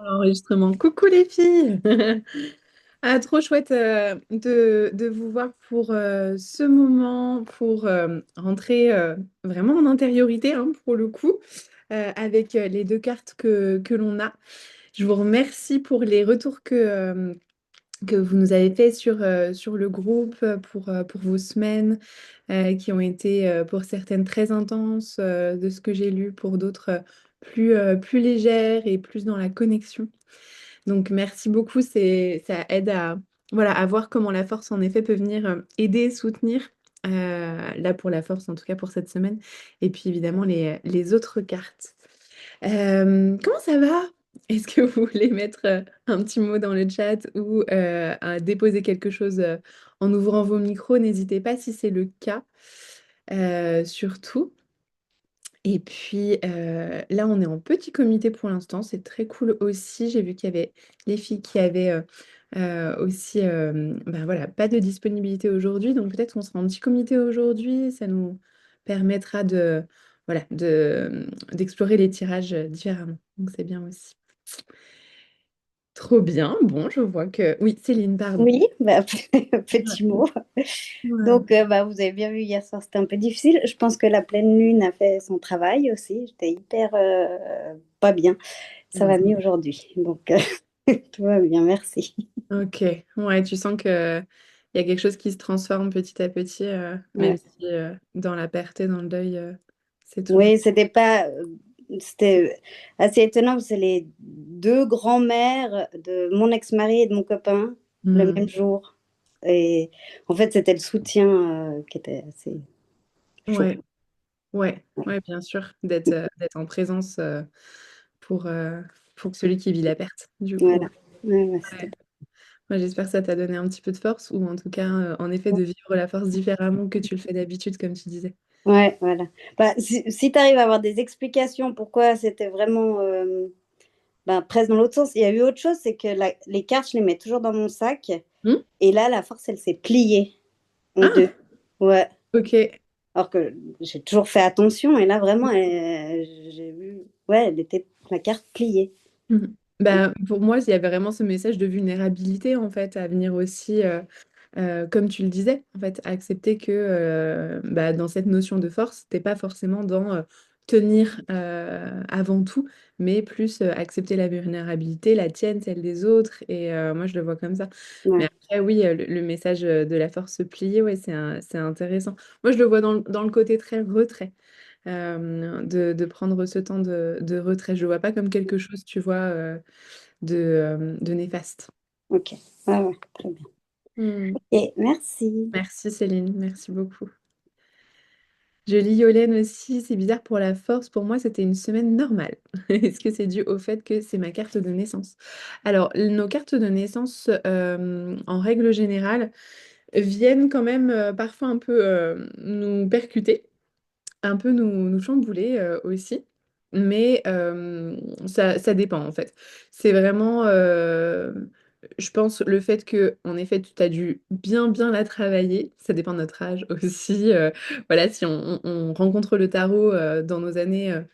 Enregistrement. Coucou les filles! Ah, trop chouette de vous voir pour ce moment, pour rentrer vraiment en intériorité pour le coup, avec les deux cartes que l'on a. Je vous remercie pour les retours que vous nous avez faits sur le groupe, pour vos semaines, qui ont été pour certaines très intenses, de ce que j'ai lu, pour d'autres plus légères et plus dans la connexion. Donc merci beaucoup, ça aide voilà, à voir comment la force en effet peut venir aider, soutenir. Là pour la force, en tout cas pour cette semaine. Et puis évidemment les autres cartes. Comment ça va? Est-ce que vous voulez mettre un petit mot dans le chat ou à déposer quelque chose en ouvrant vos micros? N'hésitez pas si c'est le cas, surtout. Et puis là, on est en petit comité pour l'instant, c'est très cool aussi. J'ai vu qu'il y avait les filles qui avaient aussi bah voilà, pas de disponibilité aujourd'hui, donc peut-être qu'on sera en petit comité aujourd'hui. Ça nous permettra voilà, d'explorer les tirages différemment. Donc c'est bien aussi. Trop bien. Bon, je vois que... Oui, Céline, pardon. Oui, bah, Ouais. petit mot. Ouais. Donc, bah, vous avez bien vu hier soir, c'était un peu difficile. Je pense que la pleine lune a fait son travail aussi. J'étais hyper pas bien. Ça va mieux aujourd'hui. Donc, tout va bien, merci. Ok, ouais, tu sens que il y a quelque chose qui se transforme petit à petit, même Ouais. si dans la perte et dans le deuil, c'est toujours. Oui, c'était pas. C'était assez étonnant. C'est les deux grands-mères de mon ex-mari et de mon copain le Hmm. même jour. Et en fait, c'était le soutien qui était assez chaud. Ouais, ouais, ouais, bien sûr, d'être en présence pour, euh, pour celui qui vit la perte, du coup. Voilà. Ouais, ouais, Ouais. c'était Moi, j'espère que ça t'a donné un petit peu de force, ou en tout cas, en effet, de vivre la force différemment que tu le fais d'habitude, comme tu disais. ouais, voilà. Bah, si tu arrives à avoir des explications pourquoi c'était vraiment ben, presque dans l'autre sens, il y a eu autre chose, c'est que les cartes, je les mets toujours dans mon sac. Hmm. Et là, la force, elle s'est pliée en deux. Ah, Ouais. ok. Alors que j'ai toujours fait attention. Et là, vraiment, j'ai vu, ouais, elle était la carte pliée. Mhm. Bah, pour moi, il y avait vraiment ce message de vulnérabilité en fait à venir aussi, comme tu le disais, en fait, accepter que bah, dans cette notion de force, t'es pas forcément dans tenir avant tout, mais plus accepter la vulnérabilité, la tienne, celle des autres. Et moi, je le vois comme ça. Mais Ouais. après, oui, le message de la force pliée, ouais, c'est intéressant. Moi, je le vois dans le côté très retrait, de prendre ce temps de retrait. Je ne le vois pas comme quelque chose, tu vois, de néfaste. Ok. Ouais, ouais, très bien. Hmm. Et merci. Merci Céline, merci beaucoup. Je lis Yolène aussi, c'est bizarre pour la force, pour moi c'était une semaine normale. Est-ce que c'est dû au fait que c'est ma carte de naissance? Alors, nos cartes de naissance, en règle générale, viennent quand même parfois un peu nous percuter, un peu nous chambouler aussi. Mais ça dépend en fait. C'est vraiment, je pense, le fait que, en effet, tu as dû bien la travailler. Ça dépend de notre âge aussi. Voilà, si on rencontre le tarot dans nos jeunes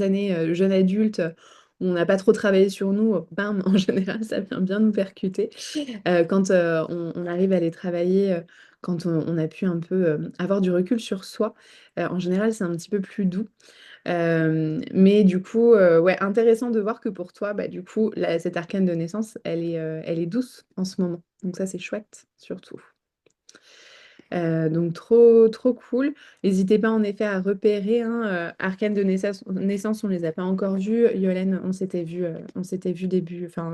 années, jeunes adultes, où on n'a pas trop travaillé sur nous, bam, en général, ça vient bien nous percuter. Quand on arrive à les travailler, quand on a pu un peu avoir du recul sur soi, en général, c'est un petit peu plus doux. Mais du coup, ouais, intéressant de voir que pour toi, bah, du coup, cette arcane de naissance, elle est douce en ce moment. Donc ça, c'est chouette, surtout. Donc trop cool. N'hésitez pas en effet à repérer, hein, Arcane de naissance, on les a pas encore vus. Yolène, on s'était vu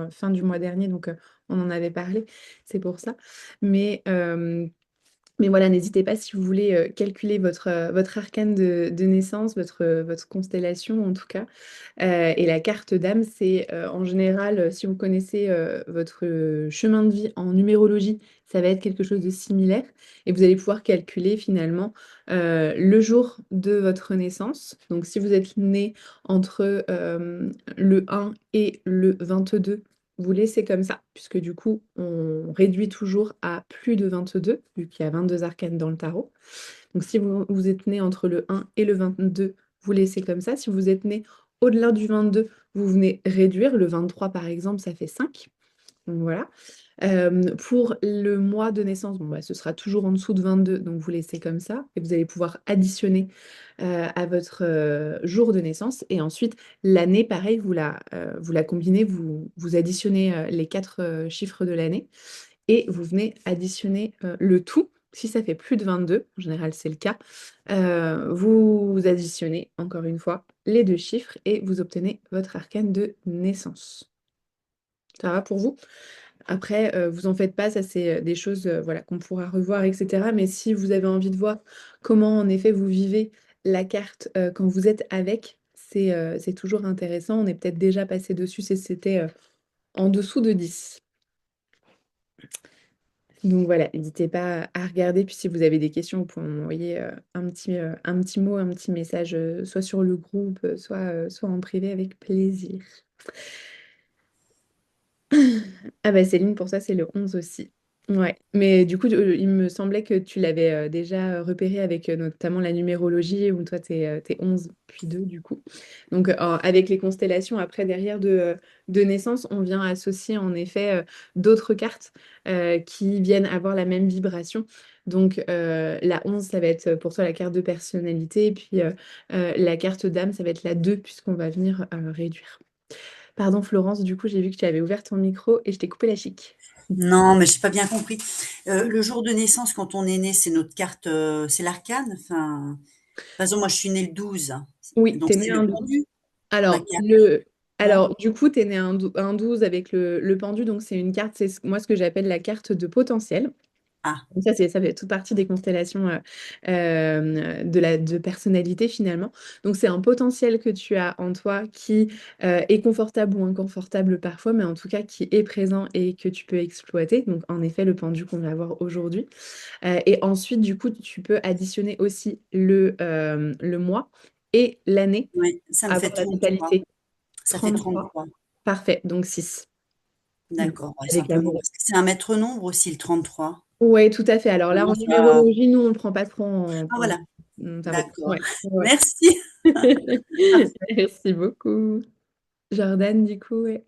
fin du mois dernier, donc on en avait parlé, c'est pour ça. Mais, euh, mais voilà, n'hésitez pas si vous voulez calculer votre arcane de naissance, votre constellation en tout cas. Et la carte d'âme, c'est en général, si vous connaissez votre chemin de vie en numérologie, ça va être quelque chose de similaire. Et vous allez pouvoir calculer finalement le jour de votre naissance. Donc si vous êtes né entre le 1 et le 22, vous laissez comme ça, puisque du coup, on réduit toujours à plus de 22, vu qu'il y a 22 arcanes dans le tarot. Donc si vous êtes né entre le 1 et le 22, vous laissez comme ça. Si vous êtes né Au-delà du 22, vous venez réduire. Le 23, par exemple, ça fait 5. Donc voilà. Pour le mois de naissance, bon, bah, ce sera toujours en dessous de 22, donc vous laissez comme ça. Et vous allez pouvoir additionner à votre jour de naissance. Et ensuite, l'année, pareil, vous la combinez, vous additionnez les quatre chiffres de l'année et vous venez additionner le tout. Si ça fait plus de 22, en général c'est le cas, vous additionnez encore une fois les deux chiffres et vous obtenez votre arcane de naissance. Ça va pour vous? Après, vous en faites pas, ça c'est des choses voilà, qu'on pourra revoir, etc. Mais si vous avez envie de voir comment en effet vous vivez la carte quand vous êtes avec, c'est toujours intéressant. On est peut-être déjà passé dessus, c'était en dessous de 10. Donc voilà, n'hésitez pas à regarder. Puis si vous avez des questions, vous pouvez m'envoyer un petit mot, un petit message, soit sur le groupe, soit en privé avec plaisir. Ah bah Céline, pour ça, c'est le 11 aussi. Ouais, mais du coup, il me semblait que tu l'avais déjà repéré avec notamment la numérologie, où toi, t'es 11 puis 2 du coup. Donc, avec les constellations, après, derrière de naissance, on vient associer en effet d'autres cartes qui viennent avoir la même vibration. Donc, la 11, ça va être pour toi la carte de personnalité, et puis la carte d'âme, ça va être la 2, puisqu'on va venir réduire. Pardon Florence, du coup j'ai vu que tu avais ouvert ton micro et je t'ai coupé la chic. Non, mais j'ai pas bien compris. Le jour de naissance, quand on est né, c'est notre carte, c'est l'arcane. Enfin, par exemple, moi, je suis née le 12, Oui, donc t'es né c'est le un 12. pendu, ma Alors, carte, non? du coup, t'es né un 12 avec le pendu, donc c'est une carte, moi ce que j'appelle la carte de potentiel. Ah, Donc ça fait toute partie des constellations de personnalité finalement. Donc c'est un potentiel que tu as en toi qui est confortable ou inconfortable parfois, mais en tout cas qui est présent et que tu peux exploiter. Donc en effet, le pendu qu'on va voir aujourd'hui. Et ensuite, du coup, tu peux additionner aussi le mois et l'année, oui, ça me avoir fait la 33. totalité. Ça fait 33. 33. Parfait, donc 6. D'accord, ouais, c'est un Avec peu long l'amour. parce que c'est un maître nombre aussi, le 33. Oui, tout à fait. Alors là, Comment en ça... numérologie, nous, on ne le prend pas trop Ah, voilà, en tarot. d'accord. Ouais. Ouais. Merci. Merci beaucoup. Jordan, du coup, ouais.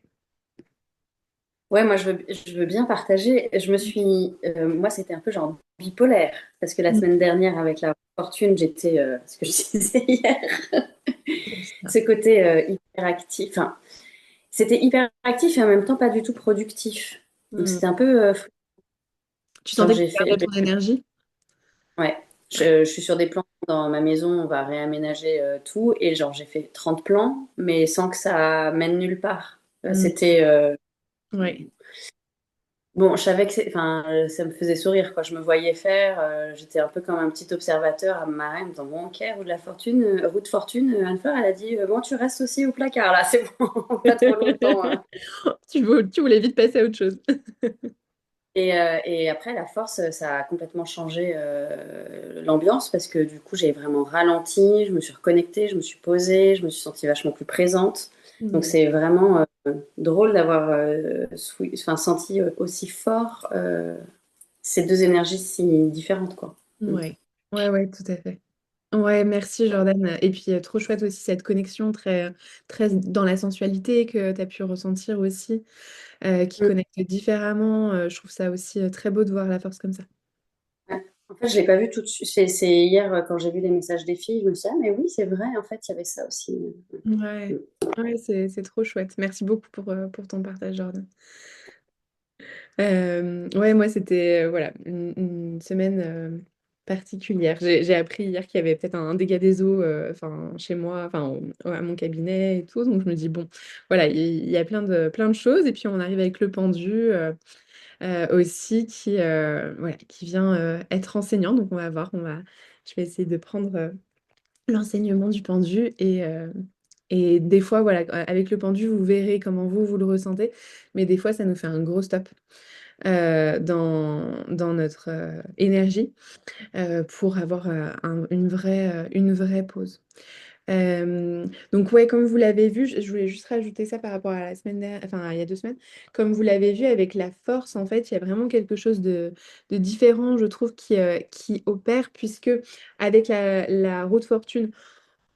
Ouais, moi, je veux bien partager. Moi, c'était un peu genre bipolaire, parce que la Mm. semaine dernière, avec la fortune, j'étais, ce que je disais hier, C'est ça. ce côté hyper actif. Enfin, c'était hyper actif et en même temps pas du tout productif. Donc, Mm. c'était un peu, Tu genre, sentais que tu perdais ton énergie? ouais, je suis sur des plans dans ma maison, on va réaménager tout, et genre, j'ai fait 30 plans, mais sans que ça mène nulle part. Mm. C'était, Ouais. bon, je savais que enfin, ça me faisait sourire, quoi. Je me voyais faire. J'étais un peu comme un petit observateur à me marrer en me disant, bon, ok, roue de fortune. Anne-Fleur, elle a dit, bon, tu restes aussi au placard, là, c'est bon, pas trop longtemps, hein. Tu voulais vite passer à autre chose. Et après, la force, ça a complètement changé l'ambiance parce que du coup, j'ai vraiment ralenti, je me suis reconnectée, je me suis posée, je me suis sentie vachement plus présente. Donc, Mm. c'est vraiment drôle d'avoir enfin, senti aussi fort ces deux énergies si différentes, quoi. Mm. Ouais. Ouais, ouais, tout à fait. Ouais, merci Jordan. Et puis, trop chouette aussi cette connexion très dans la sensualité que tu as pu ressentir aussi, qui Mm. connecte différemment. Je trouve ça aussi très beau de voir la force comme ça. Ouais. En fait, je l'ai pas vu tout de suite. C'est hier, quand j'ai vu les messages des filles, je me suis dit, ah, mais oui, c'est vrai, en fait, il y avait ça aussi. Mm. Ouais, ouais, c'est trop chouette. Merci beaucoup pour ton partage, Jordan. Ouais, moi, c'était voilà, une semaine particulière. J'ai appris hier qu'il y avait peut-être un dégât des eaux enfin, chez moi, enfin, à mon cabinet et tout. Donc, je me dis, bon, voilà, il y a plein de choses. Et puis, on arrive avec le pendu aussi voilà, qui vient être enseignant. Donc, on va voir, je vais essayer de prendre l'enseignement du pendu et des fois, voilà, avec le pendu, vous verrez comment vous le ressentez, mais des fois, ça nous fait un gros stop dans notre énergie pour avoir une vraie pause. Donc ouais, comme vous l'avez vu, je voulais juste rajouter ça par rapport à la semaine dernière, enfin il y a 2 semaines. Comme vous l'avez vu avec la force, en fait, il y a vraiment quelque chose de différent, je trouve, qui opère, puisque avec la roue de fortune,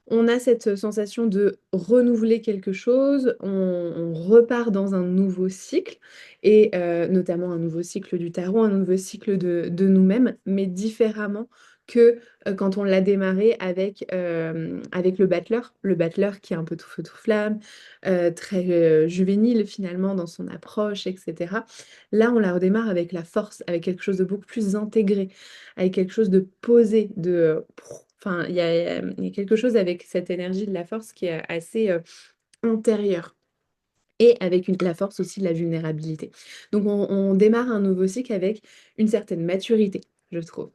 On a cette sensation de renouveler quelque chose, on repart dans un nouveau cycle, et notamment un nouveau cycle du tarot, un nouveau cycle de nous-mêmes, mais différemment que quand on l'a démarré avec le battleur qui est un peu tout feu tout flamme, très juvénile finalement dans son approche, etc. Là, on la redémarre avec la force, avec quelque chose de beaucoup plus intégré, avec quelque chose de posé, enfin, il y a quelque chose avec cette énergie de la force qui est assez antérieure. Et avec la force aussi de la vulnérabilité. Donc on démarre un nouveau cycle avec une certaine maturité, je trouve,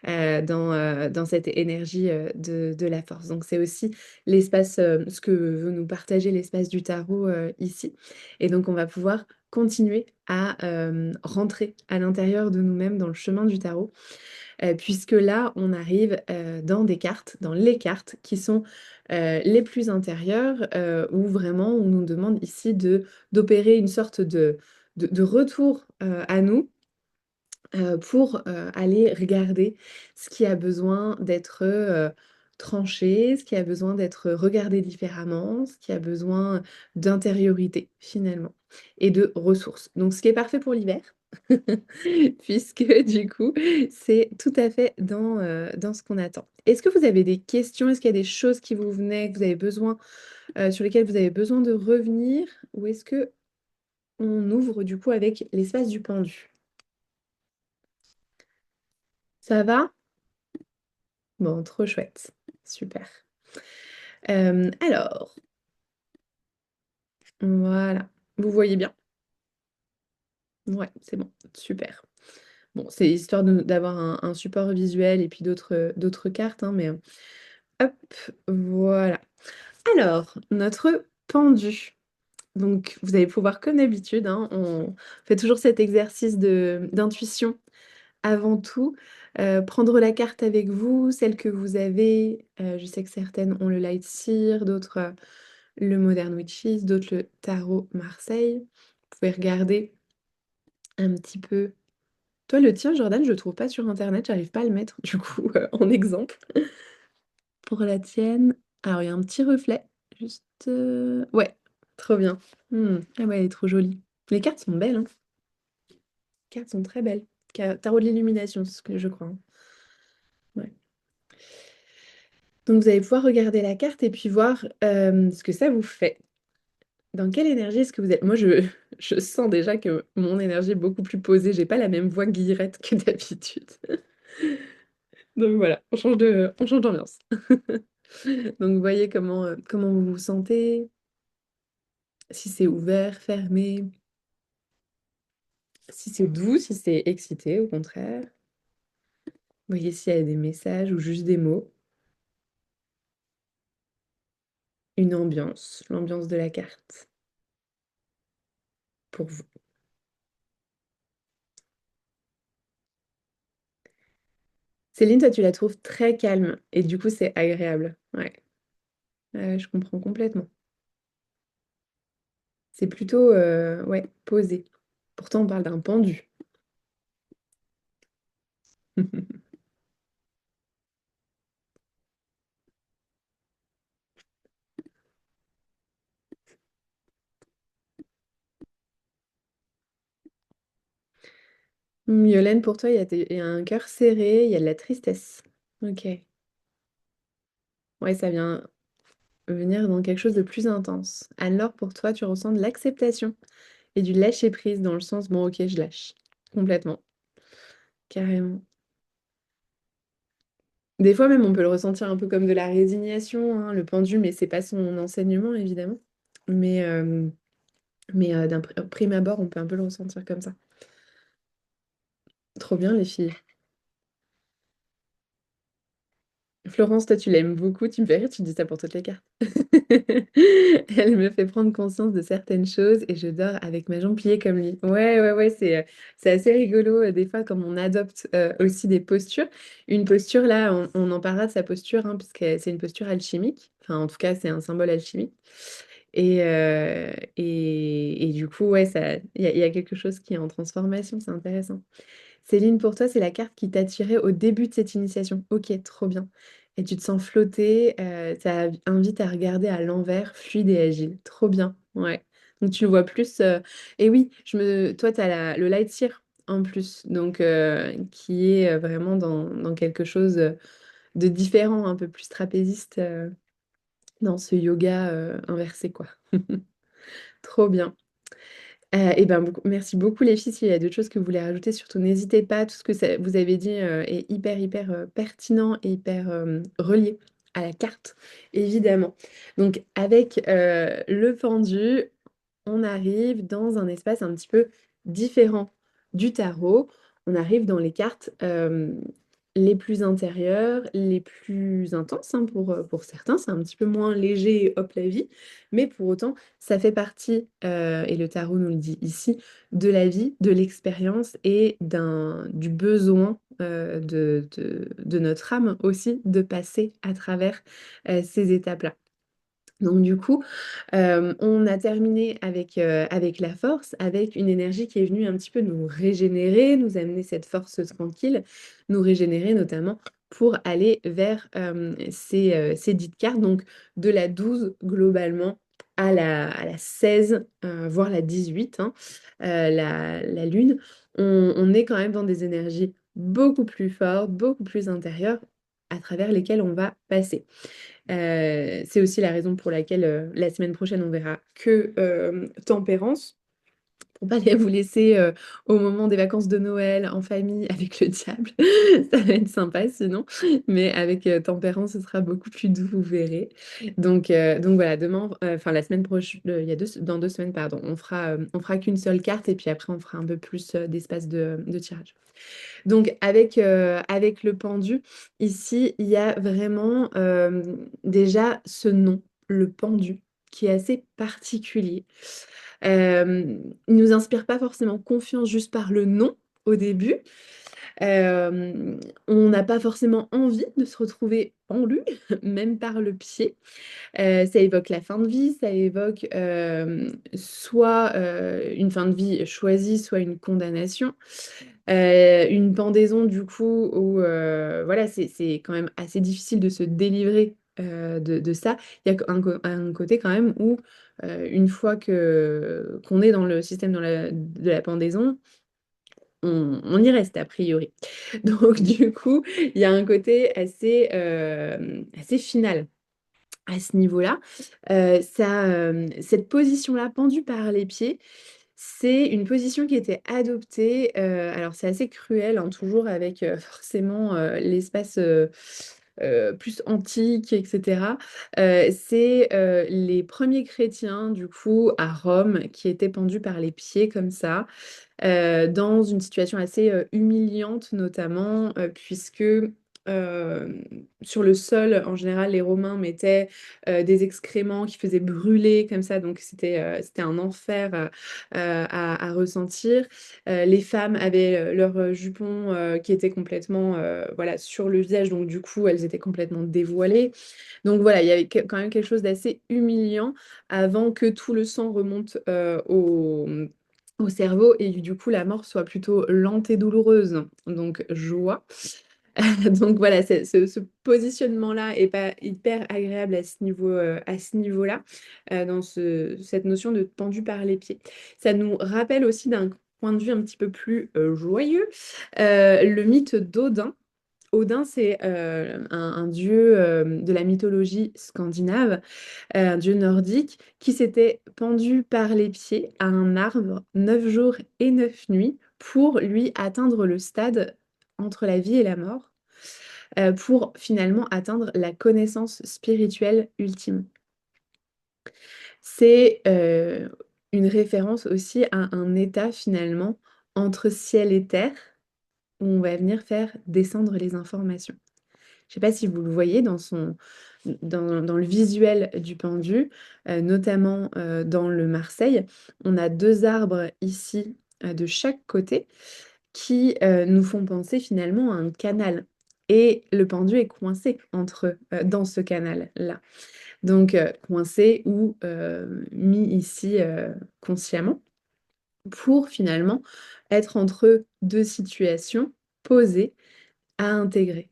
dans cette énergie de la force. Donc c'est aussi l'espace, ce que veut nous partager l'espace du tarot ici. Et donc on va pouvoir continuer à rentrer à l'intérieur de nous-mêmes dans le chemin du tarot, puisque là, on arrive dans des cartes, dans les cartes qui sont les plus intérieures, où vraiment on nous demande ici d'opérer une sorte de retour à nous, pour aller regarder ce qui a besoin d'être tranché, ce qui a besoin d'être regardé différemment, ce qui a besoin d'intériorité finalement et de ressources. Donc ce qui est parfait pour l'hiver, puisque du coup, c'est tout à fait dans ce qu'on attend. Est-ce que vous avez des questions? Est-ce qu'il y a des choses qui vous venaient, que vous avez besoin, sur lesquelles vous avez besoin de revenir? Ou est-ce que on ouvre du coup avec l'espace du pendu? Ça va? Bon, trop chouette. Super. Alors, voilà. Vous voyez bien? Ouais, c'est bon. Super. Bon, c'est histoire d'avoir un support visuel et puis d'autres cartes, hein, mais hop, voilà. Alors, notre pendu. Donc, vous allez pouvoir, comme d'habitude, hein, on fait toujours cet exercice d'intuition avant tout. Prendre la carte avec vous, celle que vous avez. Je sais que certaines ont le Light Seer, d'autres le Modern Witches, d'autres le Tarot Marseille. Vous pouvez regarder un petit peu. Toi, le tien, Jordan, je le trouve pas sur Internet, j'arrive pas à le mettre du coup en exemple. Pour la tienne, alors il y a un petit reflet, juste... Ouais, trop bien. Ah ouais, elle est trop jolie. Les cartes sont belles, hein. Les cartes sont très belles. Tarot de l'illumination, c'est ce que je crois, hein. Ouais. Donc vous allez pouvoir regarder la carte et puis voir ce que ça vous fait. Dans quelle énergie est-ce que vous êtes? Moi, je sens déjà que mon énergie est beaucoup plus posée. J'ai pas la même voix guillerette que d'habitude. Donc voilà, on change d'ambiance. Donc, vous voyez comment vous vous sentez, si c'est ouvert, fermé, si c'est doux, si c'est excité, au contraire. Vous voyez s'il y a des messages ou juste des mots. Une ambiance, l'ambiance de la carte, pour vous. Céline, toi, tu la trouves très calme, et du coup, c'est agréable. Ouais, ouais, je comprends complètement. C'est plutôt, ouais, posé. Pourtant, on parle d'un pendu. Yolène, pour toi, il y a un cœur serré, il y a de la tristesse. Ok. Ouais, ça vient venir dans quelque chose de plus intense. Alors, pour toi, tu ressens de l'acceptation et du lâcher-prise dans le sens, bon, ok, je lâche. Complètement. Carrément. Des fois même, on peut le ressentir un peu comme de la résignation, hein, le pendu, mais c'est pas son enseignement, évidemment. Mais d'un prime abord, on peut un peu le ressentir comme ça. Trop bien, les filles. Florence, toi, tu l'aimes beaucoup, tu me fais rire, tu dis ça pour toutes les cartes. Elle me fait prendre conscience de certaines choses et je dors avec ma jambe pliée comme lui. Ouais, ouais, ouais, c'est assez rigolo des fois comme on adopte aussi des postures. Une posture, là, on en parlera de sa posture, hein, puisque c'est une posture alchimique. Enfin, en tout cas, c'est un symbole alchimique. Et du coup, ouais, il y a quelque chose qui est en transformation, c'est intéressant. Céline, pour toi, c'est la carte qui t'a attiré au début de cette initiation. Ok, trop bien. et tu te sens flotter. Ça invite à regarder à l'envers, fluide et agile. Trop bien, ouais. Donc tu le vois plus. Et oui, toi, tu as le light seer en plus, donc qui est vraiment dans quelque chose de différent, un peu plus trapéziste dans ce yoga inversé, quoi. Trop bien. Et ben, merci beaucoup les filles. S'il y a d'autres choses que vous voulez rajouter, surtout n'hésitez pas. Tout ce que vous avez dit est hyper, hyper pertinent et hyper relié à la carte, évidemment. Donc, avec le pendu, on arrive dans un espace un petit peu différent du tarot. On arrive dans les cartes les plus intérieures, les plus intenses hein, pour certains. C'est un petit peu moins léger et hop la vie. Mais pour autant, ça fait partie, et le tarot nous le dit ici, de la vie, de l'expérience et du besoin de notre âme aussi de passer à travers ces étapes-là. Donc du coup, on a terminé avec la force, avec une énergie qui est venue un petit peu nous régénérer, nous amener cette force tranquille, nous régénérer notamment pour aller vers ces dites cartes, donc de la 12 globalement à la 16, voire la 18, hein, la lune. On est quand même dans des énergies beaucoup plus fortes, beaucoup plus intérieures, à travers lesquelles on va passer. C'est aussi la raison pour laquelle la semaine prochaine, on verra que tempérance, pour pas vous laisser au moment des vacances de Noël en famille avec le diable. Ça va être sympa sinon, mais avec tempérance, ce sera beaucoup plus doux, vous verrez. Donc voilà, demain, enfin la semaine prochaine, dans 2 semaines, pardon, on fera qu'une seule carte et puis après on fera un peu plus d'espace de tirage. Donc avec le pendu, ici, il y a vraiment déjà ce nom, le pendu, qui est assez particulier. Il nous inspire pas forcément confiance juste par le nom au début. Euh, on n'a pas forcément envie de se retrouver pendu, même par le pied. Ça évoque la fin de vie, ça évoque soit une fin de vie choisie, soit une condamnation. Une pendaison du coup où voilà, c'est quand même assez difficile de se délivrer de ça. Il y a un côté quand même où une fois qu'on est dans le système de la pendaison, on y reste a priori. Donc du coup, il y a un côté assez final à ce niveau-là. Cette position-là, pendue par les pieds, c'est une position qui était adoptée, alors c'est assez cruel, hein, toujours avec forcément l'espace plus antique, etc. C'est les premiers chrétiens, du coup, à Rome, qui étaient pendus par les pieds comme ça dans une situation assez humiliante notamment, puisque sur le sol, en général, les Romains mettaient des excréments qui faisaient brûler comme ça, donc c'était un enfer à ressentir. Les femmes avaient leurs jupons qui étaient complètement voilà, sur le visage, donc du coup, elles étaient complètement dévoilées. Donc voilà, il y avait quand même quelque chose d'assez humiliant avant que tout le sang remonte au cerveau et du coup la mort soit plutôt lente et douloureuse. Donc joie. Donc voilà, ce positionnement-là est pas hyper agréable à ce niveau-là, dans cette notion de pendu par les pieds. Ça nous rappelle aussi d'un point de vue un petit peu plus joyeux, le mythe d'Odin. Odin, c'est un dieu de la mythologie scandinave, un dieu nordique, qui s'était pendu par les pieds à un arbre 9 jours et 9 nuits pour lui atteindre le stade entre la vie et la mort, pour finalement atteindre la connaissance spirituelle ultime. C'est une référence aussi à un état finalement entre ciel et terre, où on va venir faire descendre les informations. Je ne sais pas si vous le voyez dans le visuel du pendu, notamment dans le Marseille. On a 2 arbres ici de chaque côté qui nous font penser finalement à un canal. Et le pendu est coincé entre eux, dans ce canal-là. Donc coincé ou mis ici consciemment pour finalement être entre 2 situations posées à intégrer.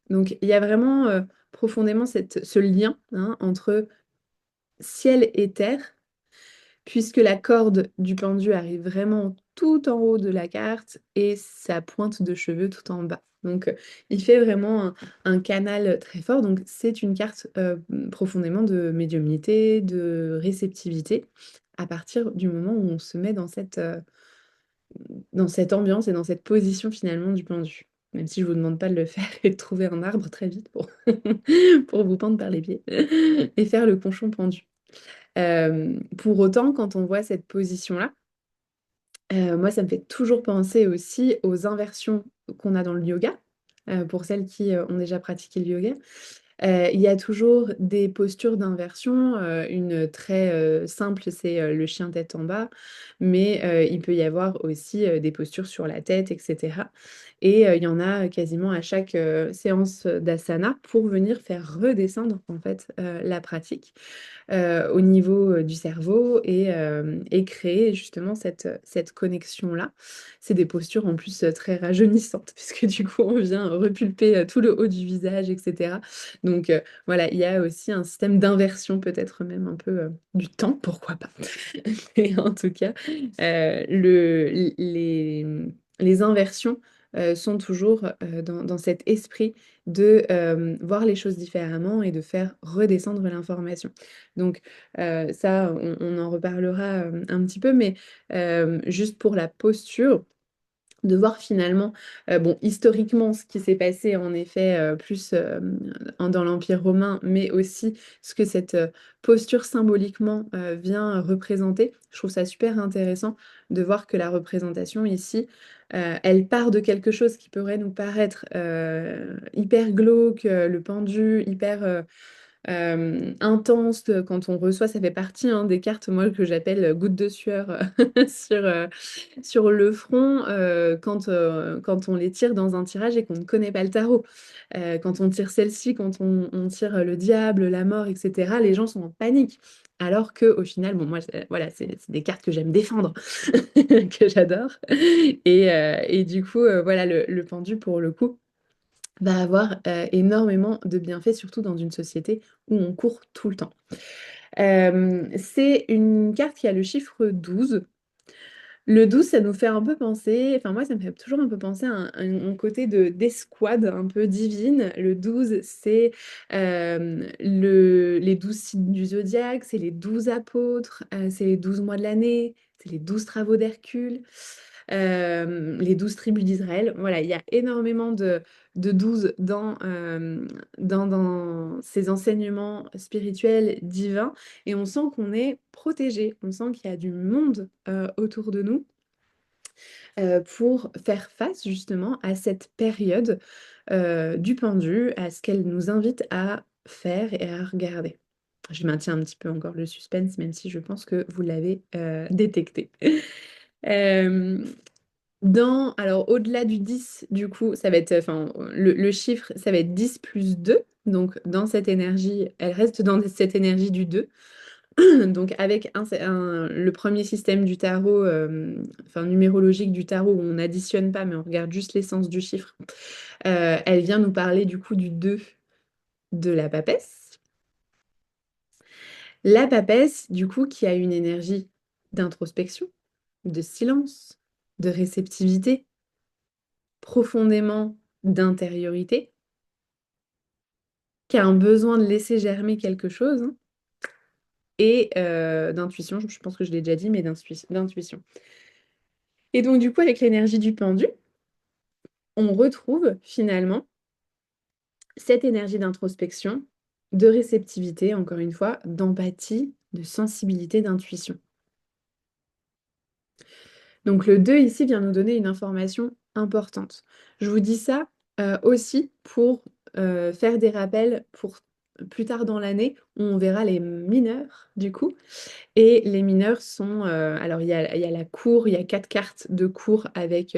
Donc il y a vraiment profondément ce lien hein, entre ciel et terre, puisque la corde du pendu arrive vraiment tout en haut de la carte et sa pointe de cheveux tout en bas. Donc, il fait vraiment un canal très fort. Donc, c'est une carte profondément de médiumnité, de réceptivité, à partir du moment où on se met dans cette ambiance et dans cette position finalement du pendu. Même si je vous demande pas de le faire et de trouver un arbre très vite pour, pour vous pendre par les pieds et faire le conchon pendu. Pour autant, quand on voit cette position-là, moi, ça me fait toujours penser aussi aux inversions qu'on a dans le yoga, pour celles qui ont déjà pratiqué le yoga. Il y a toujours des postures d'inversion. Une très simple, c'est le chien tête en bas, mais il peut y avoir aussi des postures sur la tête, etc. Et il y en a quasiment à chaque séance d'asana pour venir faire redescendre en fait la pratique au niveau du cerveau et créer justement cette connexion-là. C'est des postures en plus très rajeunissantes, puisque du coup on vient repulper tout le haut du visage, etc. Donc voilà, il y a aussi un système d'inversion, peut-être même un peu du temps, pourquoi pas. Et en tout cas, les inversions sont toujours dans cet esprit de voir les choses différemment et de faire redescendre l'information. Donc ça, on en reparlera un petit peu, mais juste pour la posture, de voir finalement, bon, historiquement, ce qui s'est passé en effet plus dans l'Empire romain, mais aussi ce que cette posture symboliquement vient représenter. Je trouve ça super intéressant de voir que la représentation ici, elle part de quelque chose qui pourrait nous paraître hyper glauque, le pendu, hyper intense quand on reçoit, ça fait partie hein, des cartes moi que j'appelle gouttes de sueur sur le front quand on les tire dans un tirage et qu'on ne connaît pas le tarot. Quand on tire celle-ci, quand on tire le diable, la mort, etc., les gens sont en panique. Alors que au final, bon, moi, voilà, c'est des cartes que j'aime défendre, que j'adore. Et du coup, voilà, le pendu, pour le coup, va avoir énormément de bienfaits, surtout dans une société où on court tout le temps. C'est une carte qui a le chiffre 12. Le 12, ça nous fait un peu penser, enfin moi ça me fait toujours un peu penser à un côté d'escouade un peu divine. Le 12, c'est les 12 signes du zodiaque, c'est les 12 apôtres, c'est les 12 mois de l'année, c'est les 12 travaux d'Hercule, les 12 tribus d'Israël. Voilà, il y a énormément de 12 dans ces enseignements spirituels divins et on sent qu'on est protégé, on sent qu'il y a du monde autour de nous pour faire face justement à cette période du pendu, à ce qu'elle nous invite à faire et à regarder. Je maintiens un petit peu encore le suspense, même si je pense que vous l'avez détecté. Euh, alors, au-delà du 10, du coup, ça va être, enfin, le chiffre, ça va être 10 plus 2. Donc, dans cette énergie, elle reste dans cette énergie du 2. Donc, avec le premier système du tarot, enfin, numérologique du tarot, où on n'additionne pas, mais on regarde juste l'essence du chiffre, elle vient nous parler du coup du 2 de la papesse. La papesse, du coup, qui a une énergie d'introspection, de silence, de réceptivité, profondément d'intériorité, qui a un besoin de laisser germer quelque chose, hein, et d'intuition, je pense que je l'ai déjà dit, mais d'intuition. Et donc, du coup, avec l'énergie du pendu, on retrouve finalement cette énergie d'introspection, de réceptivité, encore une fois, d'empathie, de sensibilité, d'intuition. Donc le 2 ici vient nous donner une information importante. Je vous dis ça aussi pour faire des rappels pour plus tard dans l'année où on verra les mineurs du coup. Et les mineurs sont, alors il y a la cour, il y a 4 cartes de cour avec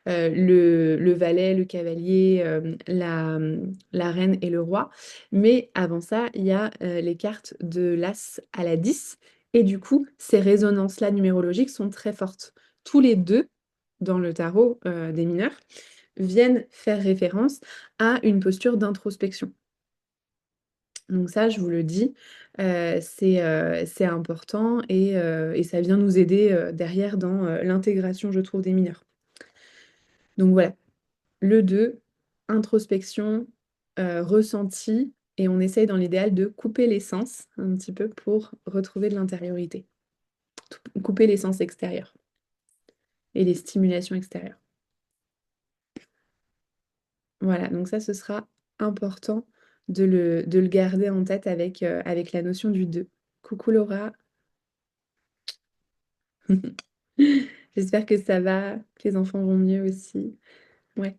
le valet, le cavalier, la reine et le roi. Mais avant ça, il y a les cartes de l'as à la 10. Et du coup, ces résonances-là numérologiques sont très fortes. Tous les deux, dans le tarot des mineurs, viennent faire référence à une posture d'introspection. Donc ça, je vous le dis, c'est important et ça vient nous aider derrière dans l'intégration, je trouve, des mineurs. Donc voilà, le 2, introspection, ressenti, et on essaye dans l'idéal de couper les sens un petit peu pour retrouver de l'intériorité. Couper les sens extérieurs et les stimulations extérieures. Voilà, donc ça, ce sera important de le garder en tête avec la notion du 2. Coucou Laura. J'espère que ça va, que les enfants vont mieux aussi. Ouais.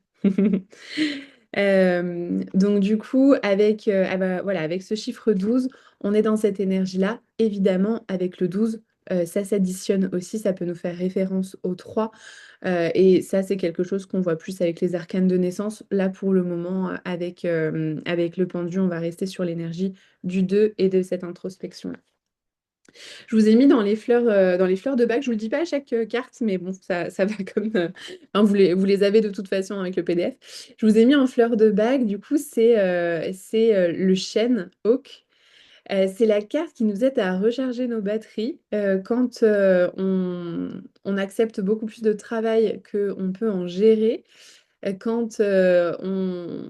Donc du coup, voilà, avec ce chiffre 12, on est dans cette énergie-là. Évidemment, avec le 12, ça s'additionne aussi, ça peut nous faire référence au 3. Et ça, c'est quelque chose qu'on voit plus avec les arcanes de naissance. Là, pour le moment, avec le pendu, on va rester sur l'énergie du 2 et de cette introspection-là. Je vous ai mis dans les fleurs de bac. Je vous le dis pas à chaque carte, mais bon, ça va comme. Hein, vous les avez de toute façon avec le PDF. Je vous ai mis en fleurs de bac. Du coup, c'est le chêne Oak. C'est la carte qui nous aide à recharger nos batteries quand on accepte beaucoup plus de travail qu'on peut en gérer, quand on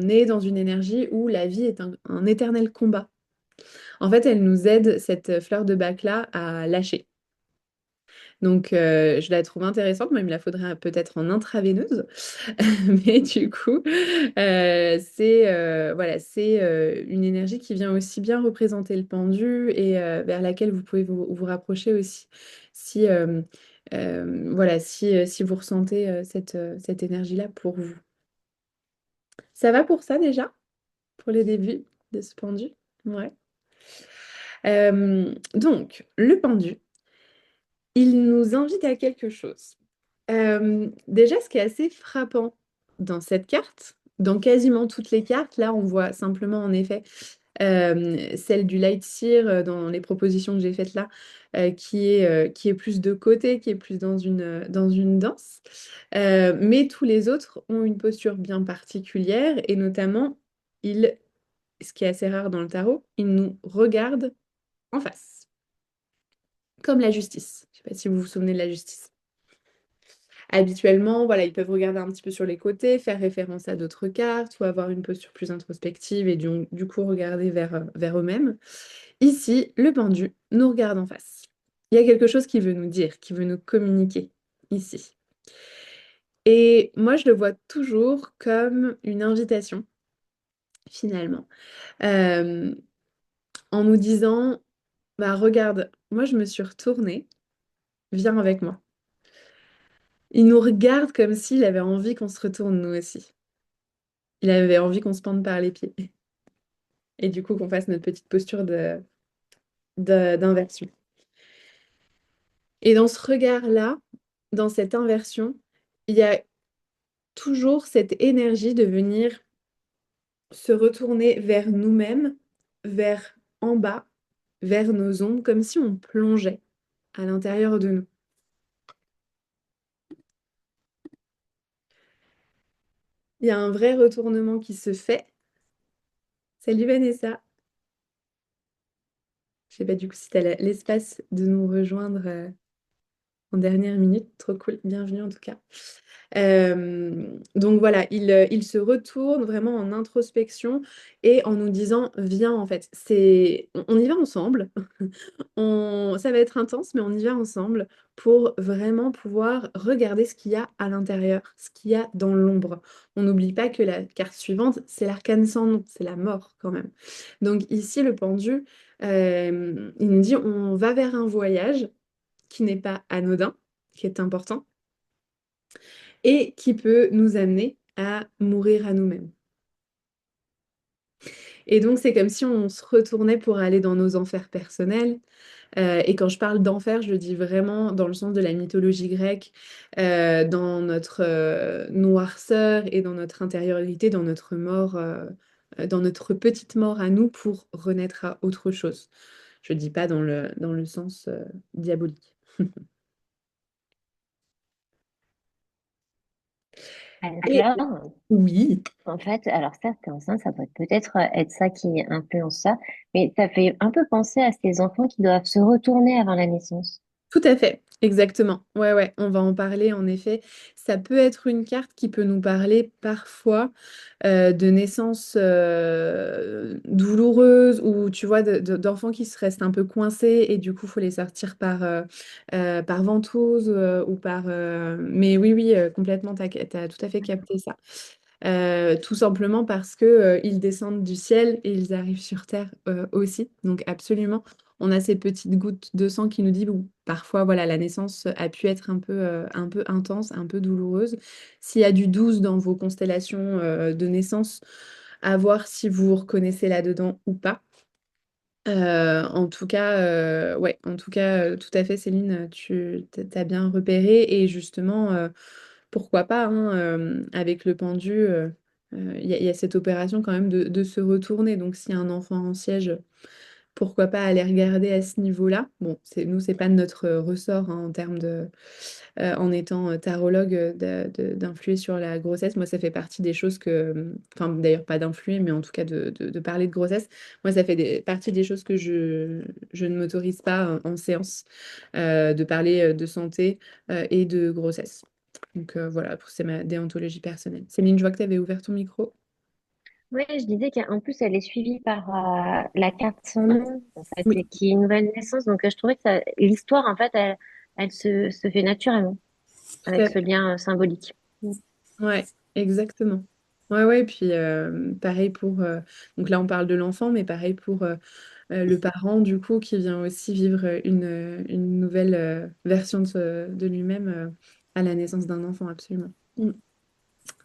est dans une énergie où la vie est un éternel combat. En fait, elle nous aide, cette fleur de bac-là, à lâcher. Donc, je la trouve intéressante. Moi, il me la faudrait peut-être en intraveineuse. Mais du coup, voilà, c'est une énergie qui vient aussi bien représenter le pendu et vers laquelle vous pouvez vous rapprocher aussi si, voilà, si vous ressentez cette énergie-là pour vous. Ça va pour ça déjà? Pour les débuts de ce pendu? Ouais. Donc, le pendu, il nous invite à quelque chose. Déjà, ce qui est assez frappant dans cette carte, dans quasiment toutes les cartes, là, on voit simplement en effet celle du light seer dans les propositions que j'ai faites là, qui est plus de côté, qui est plus dans une danse. Mais tous les autres ont une posture bien particulière et notamment, ce qui est assez rare dans le tarot, ils nous regardent en face, comme la justice. Je ne sais pas si vous vous souvenez de la justice. Habituellement, voilà, ils peuvent regarder un petit peu sur les côtés, faire référence à d'autres cartes ou avoir une posture plus introspective et du coup regarder vers eux-mêmes. Ici, le pendu nous regarde en face. Il y a quelque chose qui veut nous dire, qui veut nous communiquer ici. Et moi, je le vois toujours comme une invitation, finalement, euh, en nous disant, bah regarde, moi je me suis retournée, viens avec moi. Il nous regarde comme s'il avait envie qu'on se retourne nous aussi. Il avait envie qu'on se pende par les pieds. Et du coup, qu'on fasse notre petite posture d'inversion. Et dans ce regard-là, dans cette inversion, il y a toujours cette énergie de venir se retourner vers nous-mêmes, vers en bas, vers nos ombres, comme si on plongeait à l'intérieur de nous. Il y a un vrai retournement qui se fait. Salut Vanessa. Je sais pas du coup si tu as l'espace de nous rejoindre en dernière minute. Trop cool. Bienvenue en tout cas. Donc voilà, il se retourne vraiment en introspection et en nous disant, viens en fait, on y va ensemble. Ça va être intense, mais on y va ensemble pour vraiment pouvoir regarder ce qu'il y a à l'intérieur, ce qu'il y a dans l'ombre. On n'oublie pas que la carte suivante, c'est l'arcane sans nom, c'est la mort quand même. Donc ici, le pendu, il nous dit, on va vers un voyage qui n'est pas anodin, qui est important et qui peut nous amener à mourir à nous-mêmes. Et donc, c'est comme si on se retournait pour aller dans nos enfers personnels. Et quand je parle d'enfer, je le dis vraiment dans le sens de la mythologie grecque, dans notre noirceur et dans notre intériorité, dans notre mort, dans notre petite mort à nous pour renaître à autre chose. Je ne dis pas dans le sens diabolique. Et Alors, oui, en fait, alors ça, t'es enceinte, ça peut peut-être être ça qui influence ça, mais ça fait un peu penser à ces enfants qui doivent se retourner avant la naissance. tout à fait, exactement. Ouais, ouais, on va en parler en effet. Ça peut être une carte qui peut nous parler parfois de naissances douloureuses ou tu vois d'enfants qui se restent un peu coincés et du coup faut les sortir par ventouse ou par. Mais oui, oui, complètement, t'as tout à fait capté ça. Tout simplement parce que ils descendent du ciel et ils arrivent sur Terre aussi. Donc absolument, on a ces petites gouttes de sang qui nous disent ou parfois voilà la naissance a pu être un peu intense, un peu douloureuse. S'il y a du 12 dans vos constellations de naissance, à voir si vous vous reconnaissez là-dedans ou pas. En tout cas, ouais, en tout cas, tout à fait, Céline, tu t'as bien repéré et justement, pourquoi pas, hein, avec le pendu, il y a cette opération quand même de se retourner. Donc, s'il y a un enfant en siège, pourquoi pas aller regarder à ce niveau-là. Bon, nous, c'est pas notre ressort hein, en termes de, en étant tarologue, d'influer sur la grossesse. Moi, ça fait partie des choses que, enfin, d'ailleurs, pas d'influer, mais en tout cas de parler de grossesse. Moi, ça fait partie des choses que je ne m'autorise pas en séance, de parler de santé et de grossesse. Donc voilà, c'est ma déontologie personnelle. Céline, je vois que tu avais ouvert ton micro. Oui, je disais qu'en plus, elle est suivie par la carte sans nom, en fait, Oui, et qui est une nouvelle naissance. Donc, je trouvais que l'histoire, en fait, elle se fait naturellement tout avec à ce fait. lien symbolique. Ouais, exactement. Ouais, ouais, puis pareil pour. Donc là, on parle de l'enfant, mais pareil pour le parent, du coup, qui vient aussi vivre une nouvelle version de lui-même à la naissance d'un enfant, absolument. Mm.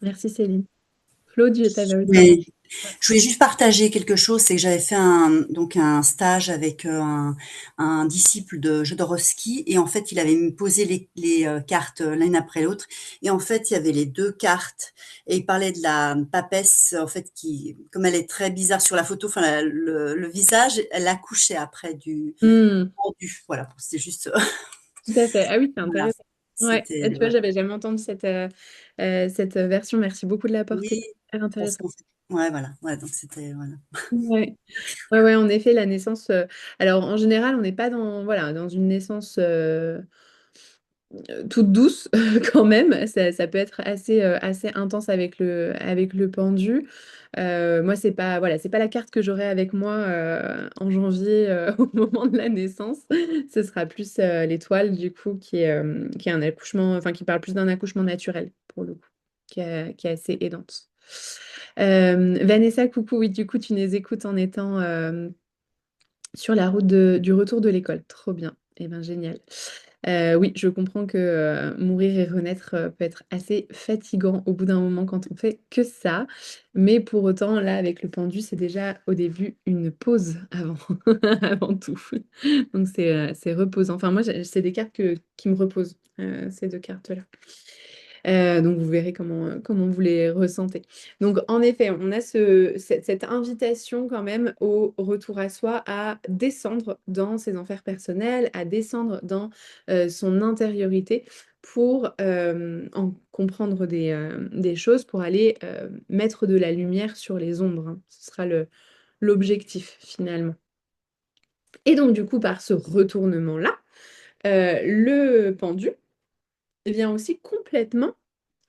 Merci Céline. Claude, tu avais autre chose. Mais je voulais juste partager quelque chose, c'est que j'avais fait un stage avec un disciple de Jodorowsky et en fait il avait posé les cartes l'une après l'autre et en fait il y avait les deux cartes et il parlait de la papesse en fait qui comme elle est très bizarre sur la photo, enfin le visage, elle accouchait après du Mm, pendu. Voilà, c'était juste tout à fait. Ah oui, c'est voilà, intéressant. Ouais, c'était et tu vois, j'avais jamais entendu cette version. Merci beaucoup de oui l'apporter. Super parce intéressant. qu'en fait, ouais voilà, ouais donc c'était voilà. Ouais. Ouais, ouais, en effet, la naissance. Alors, en général, on n'est pas dans, voilà, dans une naissance toute douce quand même. Ça peut être assez intense avec le pendu. Moi, c'est pas la carte que j'aurai avec moi en janvier au moment de la naissance. Ce sera plus l'étoile, du coup, qui est un accouchement, enfin, qui parle plus d'un accouchement naturel, pour le coup, qui est assez aidante. Vanessa, coucou, oui, du coup, tu nous écoutes en étant sur la route du retour de l'école. Trop bien. Eh bien, génial. Oui, je comprends que mourir et renaître peut être assez fatigant au bout d'un moment quand on fait que ça. Mais pour autant, là, avec le pendu, c'est déjà au début une pause avant, avant tout. Donc, c'est reposant. Enfin, moi, c'est des cartes qui me reposent, ces deux cartes-là. Donc, vous verrez comment vous les ressentez. Donc, en effet, on a cette invitation quand même au retour à soi, à descendre dans ses enfers personnels, à descendre dans son intériorité pour en comprendre des choses, pour aller mettre de la lumière sur les ombres, hein. Ce sera l'objectif finalement. Et donc, du coup, par ce retournement-là, le pendu vient aussi complètement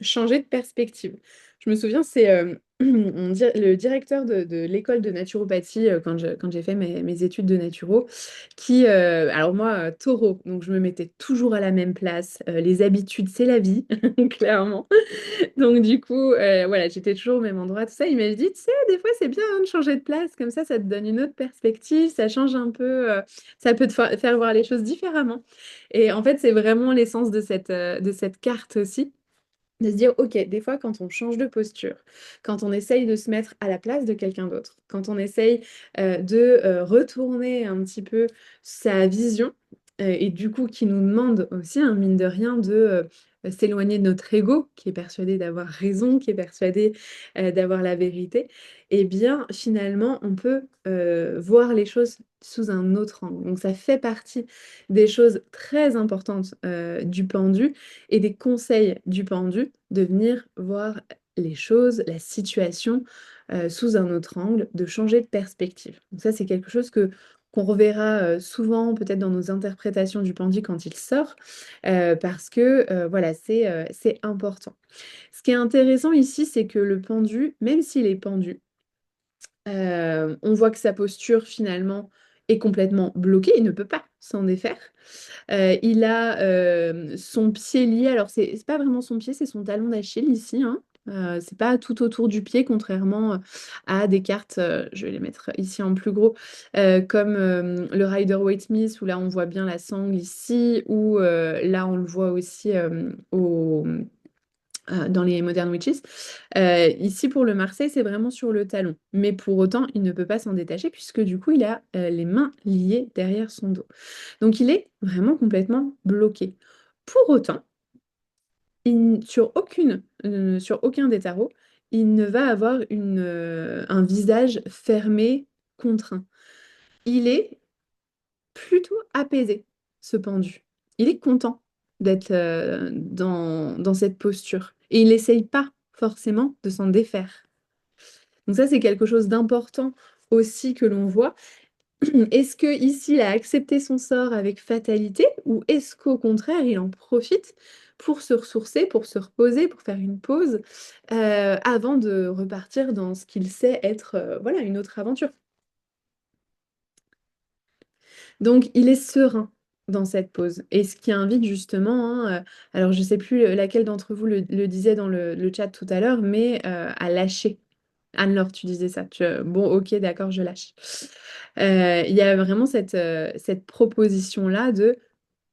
changer de perspective. Je me souviens, c'est le directeur de l'école de naturopathie quand j'ai fait mes études de naturo, qui, alors moi, taureau, donc je me mettais toujours à la même place. Les habitudes, c'est la vie, clairement. Donc du coup, voilà, j'étais toujours au même endroit, tout ça. Il m'a dit, tu sais, des fois, c'est bien hein, de changer de place, comme ça te donne une autre perspective, ça change un peu, ça peut te faire voir les choses différemment. Et en fait, c'est vraiment l'essence de cette carte aussi de se dire, OK, des fois, quand on change de posture, quand on essaye de se mettre à la place de quelqu'un d'autre, quand on essaye de retourner un petit peu sa vision, et du coup, qui nous demande aussi, hein, mine de rien, de s'éloigner de notre ego, qui est persuadé d'avoir raison, qui est persuadé d'avoir la vérité, eh bien, finalement, on peut voir les choses sous un autre angle. Donc, ça fait partie des choses très importantes du pendu et des conseils du pendu de venir voir les choses, la situation sous un autre angle, de changer de perspective. Donc ça, c'est quelque chose qu'on reverra souvent peut-être dans nos interprétations du pendu quand il sort, parce que voilà, c'est important. Ce qui est intéressant ici, c'est que le pendu, même s'il est pendu, on voit que sa posture finalement est complètement bloquée, il ne peut pas s'en défaire. Il a son pied lié, alors c'est pas vraiment son pied, c'est son talon d'Achille ici, hein. C'est pas tout autour du pied, contrairement à des cartes, je vais les mettre ici en plus gros, comme le Rider-Waite-Smith, où là on voit bien la sangle ici, ou là on le voit aussi dans les Modern Witches. Ici, pour le Marseille, c'est vraiment sur le talon. Mais pour autant, il ne peut pas s'en détacher puisque du coup, il a les mains liées derrière son dos. Donc, il est vraiment complètement bloqué. Pour autant, sur aucun des tarots, il ne va avoir un visage fermé, contraint. Il est plutôt apaisé, ce pendu. Il est content d'être dans cette posture. Et il n'essaye pas forcément de s'en défaire. Donc ça, c'est quelque chose d'important aussi que l'on voit. Est-ce que ici, il a accepté son sort avec fatalité ou est-ce qu'au contraire, il en profite pour se ressourcer, pour se reposer, pour faire une pause avant de repartir dans ce qu'il sait être voilà, une autre aventure. Donc, il est serein dans cette pause. Et ce qui invite justement, hein, alors je ne sais plus laquelle d'entre vous le disait dans le chat tout à l'heure, mais à lâcher. Anne-Laure, tu disais ça. Bon, ok, d'accord, je lâche. Il y a vraiment cette proposition-là de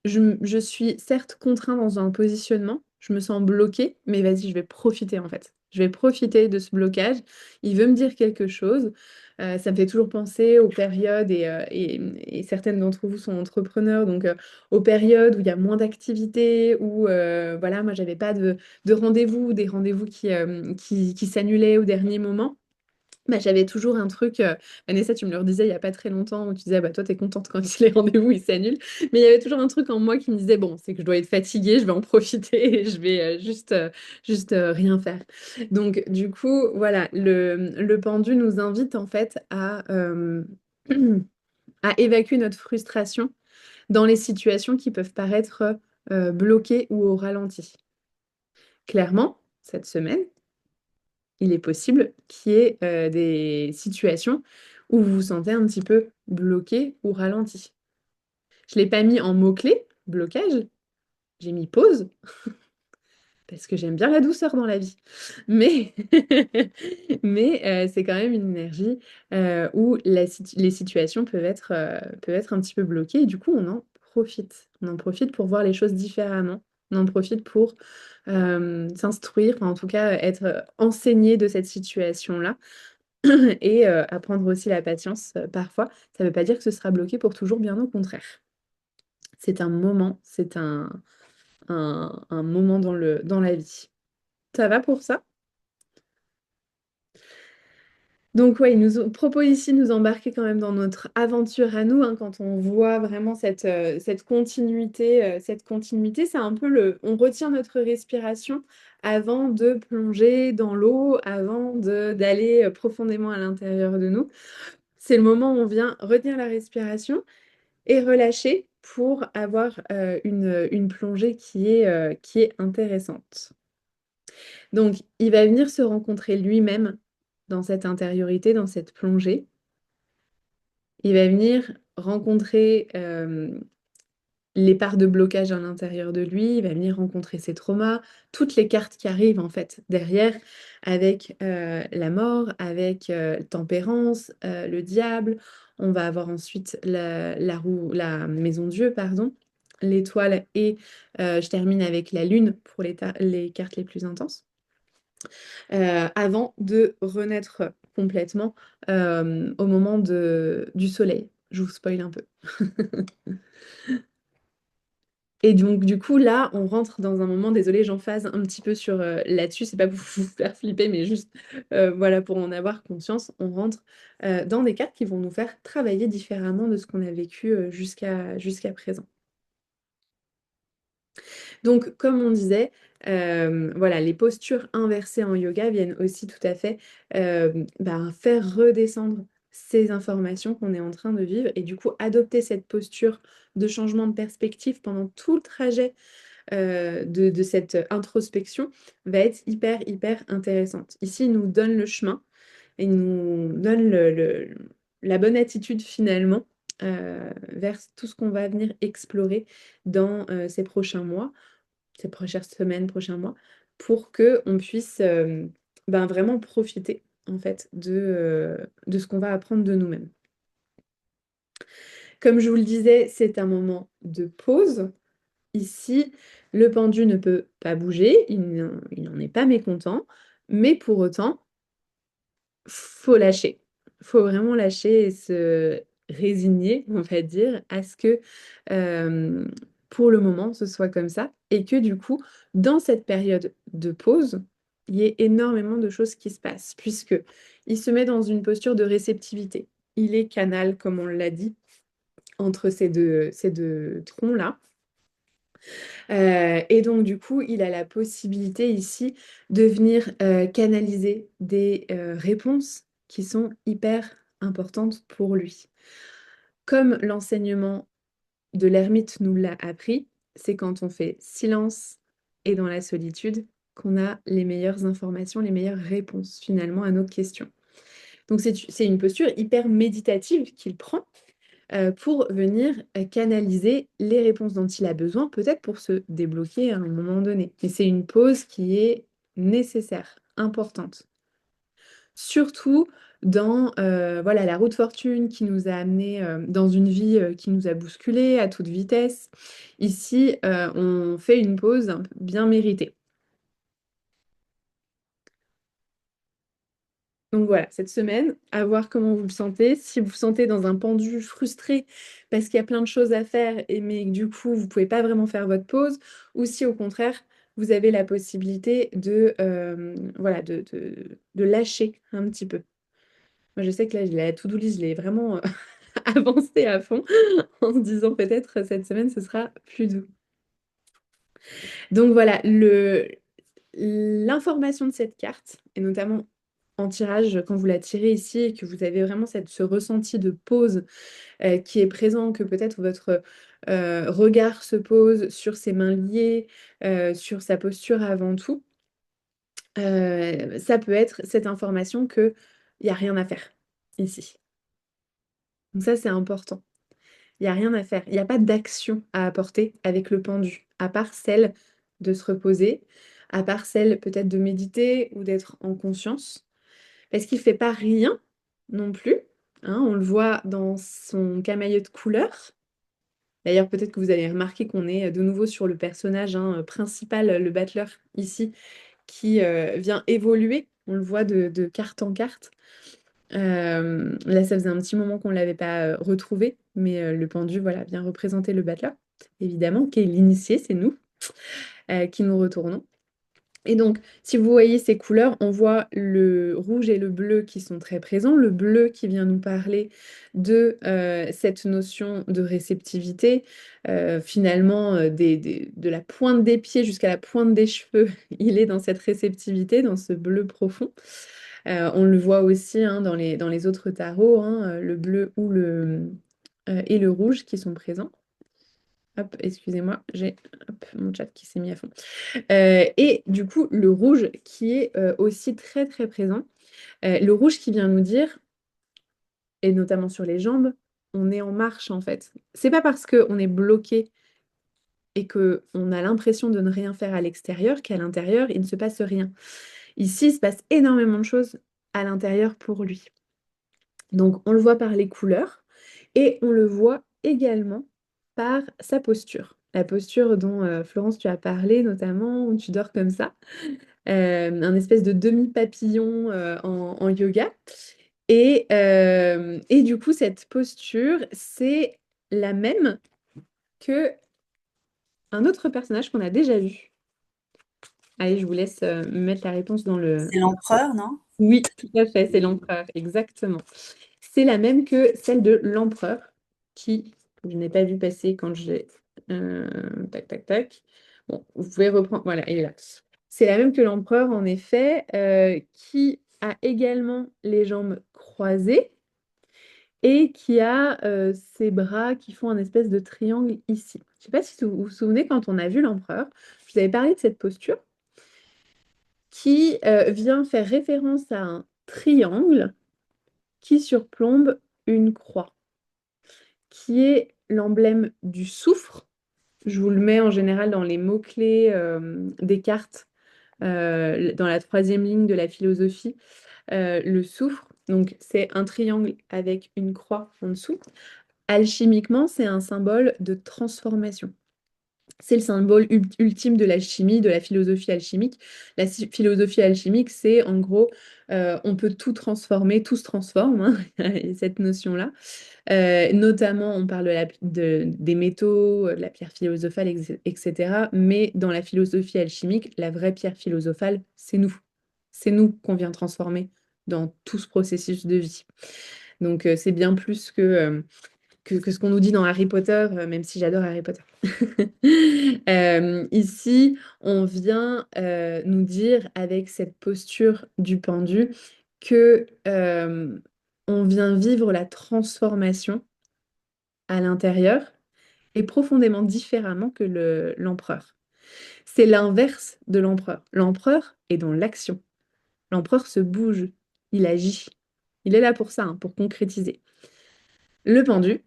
je suis certes contraint dans un positionnement, je me sens bloquée, mais vas-y, je vais profiter en fait. Je vais profiter de ce blocage. Il veut me dire quelque chose. Ça me fait toujours penser aux périodes, et certaines d'entre vous sont entrepreneurs, donc aux périodes où il y a moins d'activités, où voilà, moi, j'avais pas de rendez-vous, des rendez-vous qui s'annulaient au dernier moment. Bah, j'avais toujours un truc, Vanessa, tu me le redisais il y a pas très longtemps, où tu disais, bah, toi, tu es contente quand les rendez-vous, ils s'annulent. Mais il y avait toujours un truc en moi qui me disait, bon, c'est que je dois être fatiguée, je vais en profiter et je vais juste rien faire. Donc, du coup, voilà, le pendu nous invite en fait à évacuer notre frustration dans les situations qui peuvent paraître bloquées ou au ralenti. Clairement, cette semaine, il est possible qu'il y ait des situations où vous vous sentez un petit peu bloqué ou ralenti. Je ne l'ai pas mis en mots-clés, blocage, j'ai mis pause, parce que j'aime bien la douceur dans la vie. Mais, mais c'est quand même une énergie où les situations peuvent être un petit peu bloquées, et du coup, on en profite. On en profite pour voir les choses différemment. On en profite pour s'instruire, enfin, en tout cas être enseigné de cette situation-là. Et apprendre aussi la patience parfois. Ça ne veut pas dire que ce sera bloqué pour toujours, bien au contraire. C'est un moment, c'est un moment dans la vie. Ça va pour ça? Donc ouais, il nous propose ici de nous embarquer quand même dans notre aventure à nous, hein, quand on voit vraiment cette continuité, c'est un peu on retient notre respiration avant de plonger dans l'eau, avant d'aller profondément à l'intérieur de nous. C'est le moment où on vient retenir la respiration et relâcher pour avoir une plongée qui est intéressante. Donc, il va venir se rencontrer lui-même dans cette intériorité, dans cette plongée. Il va venir rencontrer les parts de blocage à l'intérieur de lui, il va venir rencontrer ses traumas, toutes les cartes qui arrivent en fait derrière, avec la mort, avec tempérance, le diable. On va avoir ensuite la maison Dieu, pardon, l'étoile, et je termine avec la lune pour les cartes les plus intenses. Avant de renaître complètement au moment du soleil. Je vous spoil un peu. Et donc, du coup, là, on rentre dans un moment, désolée, j'emphase un petit peu sur là-dessus, c'est pas pour vous faire flipper, mais juste voilà, pour en avoir conscience, on rentre dans des cartes qui vont nous faire travailler différemment de ce qu'on a vécu jusqu'à présent. Donc, comme on disait, voilà, les postures inversées en yoga viennent aussi tout à fait faire redescendre ces informations qu'on est en train de vivre et du coup adopter cette posture de changement de perspective pendant tout le trajet de cette introspection va être hyper intéressante. Ici, il nous donne le chemin et il nous donne la bonne attitude finalement vers tout ce qu'on va venir explorer dans ces prochains mois, ces prochaines semaines, prochains mois, pour que on puisse vraiment profiter en fait de ce qu'on va apprendre de nous-mêmes. Comme je vous le disais, c'est un moment de pause. Ici, le pendu ne peut pas bouger, il n'en est pas mécontent, mais pour autant, faut lâcher. Faut vraiment lâcher et se résigner, on va dire, à ce que pour le moment, ce soit comme ça et que du coup, dans cette période de pause, il y ait énormément de choses qui se passent puisque il se met dans une posture de réceptivité. Il est canal, comme on l'a dit, entre ces deux troncs-là. Et donc, du coup, il a la possibilité ici de venir canaliser des réponses qui sont hyper importantes pour lui. Comme l'enseignement de l'ermite nous l'a appris, c'est quand on fait silence et dans la solitude qu'on a les meilleures informations, les meilleures réponses finalement à nos questions. Donc, c'est une posture hyper méditative qu'il prend pour venir canaliser les réponses dont il a besoin, peut-être pour se débloquer à un moment donné. Et c'est une pause qui est nécessaire, importante. Surtout dans voilà, la roue de fortune qui nous a amenés dans une vie qui nous a bousculés à toute vitesse. Ici, on fait une pause bien méritée. Donc voilà, cette semaine, à voir comment vous le sentez. Si vous vous sentez dans un pendu frustré parce qu'il y a plein de choses à faire, mais du coup, vous ne pouvez pas vraiment faire votre pause, ou si au contraire, vous avez la possibilité voilà, de lâcher un petit peu. Moi, je sais que là, la to-do list, je l'ai vraiment avancée à fond en se disant peut-être cette semaine, ce sera plus doux. Donc voilà, l'information de cette carte, et notamment en tirage, quand vous la tirez ici et que vous avez vraiment ce ressenti de pause qui est présent, que peut-être votre regard se pose sur ses mains liées, sur sa posture avant tout, ça peut être cette information qu'il n'y a rien à faire ici. Donc ça, c'est important. Il n'y a rien à faire. Il n'y a pas d'action à apporter avec le pendu, à part celle de se reposer, à part celle peut-être de méditer ou d'être en conscience. Parce qu'il ne fait pas rien non plus. Hein, on le voit dans son camailleux de couleurs. D'ailleurs, peut-être que vous avez remarqué qu'on est de nouveau sur le personnage principal, le battleur ici, qui vient évoluer. On le voit de carte en carte. Là, ça faisait un petit moment qu'on ne l'avait pas retrouvé, mais le pendu, voilà, vient représenter le battleur, évidemment, qui est l'initié, c'est nous, qui nous retournons. Et donc, si vous voyez ces couleurs, on voit le rouge et le bleu qui sont très présents. Le bleu qui vient nous parler de cette notion de réceptivité. Finalement, de la pointe des pieds jusqu'à la pointe des cheveux, il est dans cette réceptivité, dans ce bleu profond. On le voit aussi hein, dans les autres tarots, hein, le bleu et le rouge qui sont présents. Hop, excusez-moi, j'ai mon chat qui s'est mis à fond. Et du coup, le rouge qui est aussi très présent. Le rouge qui vient nous dire, et notamment sur les jambes, on est en marche en fait. C'est pas parce qu'on est bloqué et qu'on a l'impression de ne rien faire à l'extérieur qu'à l'intérieur, il ne se passe rien. Ici, il se passe énormément de choses à l'intérieur pour lui. Donc, on le voit par les couleurs et on le voit également par sa posture. La posture dont Florence, tu as parlé notamment, où tu dors comme ça. Un espèce de demi-papillon en yoga. Et du coup, cette posture, c'est la même que un autre personnage qu'on a déjà vu. Allez, je vous laisse mettre la réponse dans le... C'est l'empereur, non? Oui, tout à fait, c'est l'empereur, exactement. C'est la même que celle de l'empereur, qui, que je n'ai pas vu passer quand j'ai... tac, tac, tac. Bon, vous pouvez reprendre. Voilà, elle est là. C'est la même que l'empereur, en effet, qui a également les jambes croisées et qui a ses bras qui font un espèce de triangle ici. Je ne sais pas si vous vous souvenez, quand on a vu l'empereur, je vous avais parlé de cette posture qui vient faire référence à un triangle qui surplombe une croix, qui est l'emblème du soufre. Je vous le mets en général dans les mots-clés des cartes, dans la troisième ligne de la philosophie, le soufre. Donc, c'est un triangle avec une croix en dessous. Alchimiquement, c'est un symbole de transformation. C'est le symbole ultime de la chimie, de la philosophie alchimique. La philosophie alchimique, c'est en gros, on peut tout transformer, tout se transforme, hein, cette notion-là. Notamment, on parle des métaux, de la pierre philosophale, etc. Mais dans la philosophie alchimique, la vraie pierre philosophale, c'est nous. C'est nous qu'on vient transformer dans tout ce processus de vie. Donc, c'est bien plus que ce qu'on nous dit dans Harry Potter, même si j'adore Harry Potter. Ici, on vient nous dire avec cette posture du pendu que on vient vivre la transformation à l'intérieur et profondément différemment que l'empereur. C'est l'inverse de l'empereur. L'empereur est dans l'action. L'empereur se bouge, il agit. Il est là pour ça, hein, pour concrétiser. Le pendu,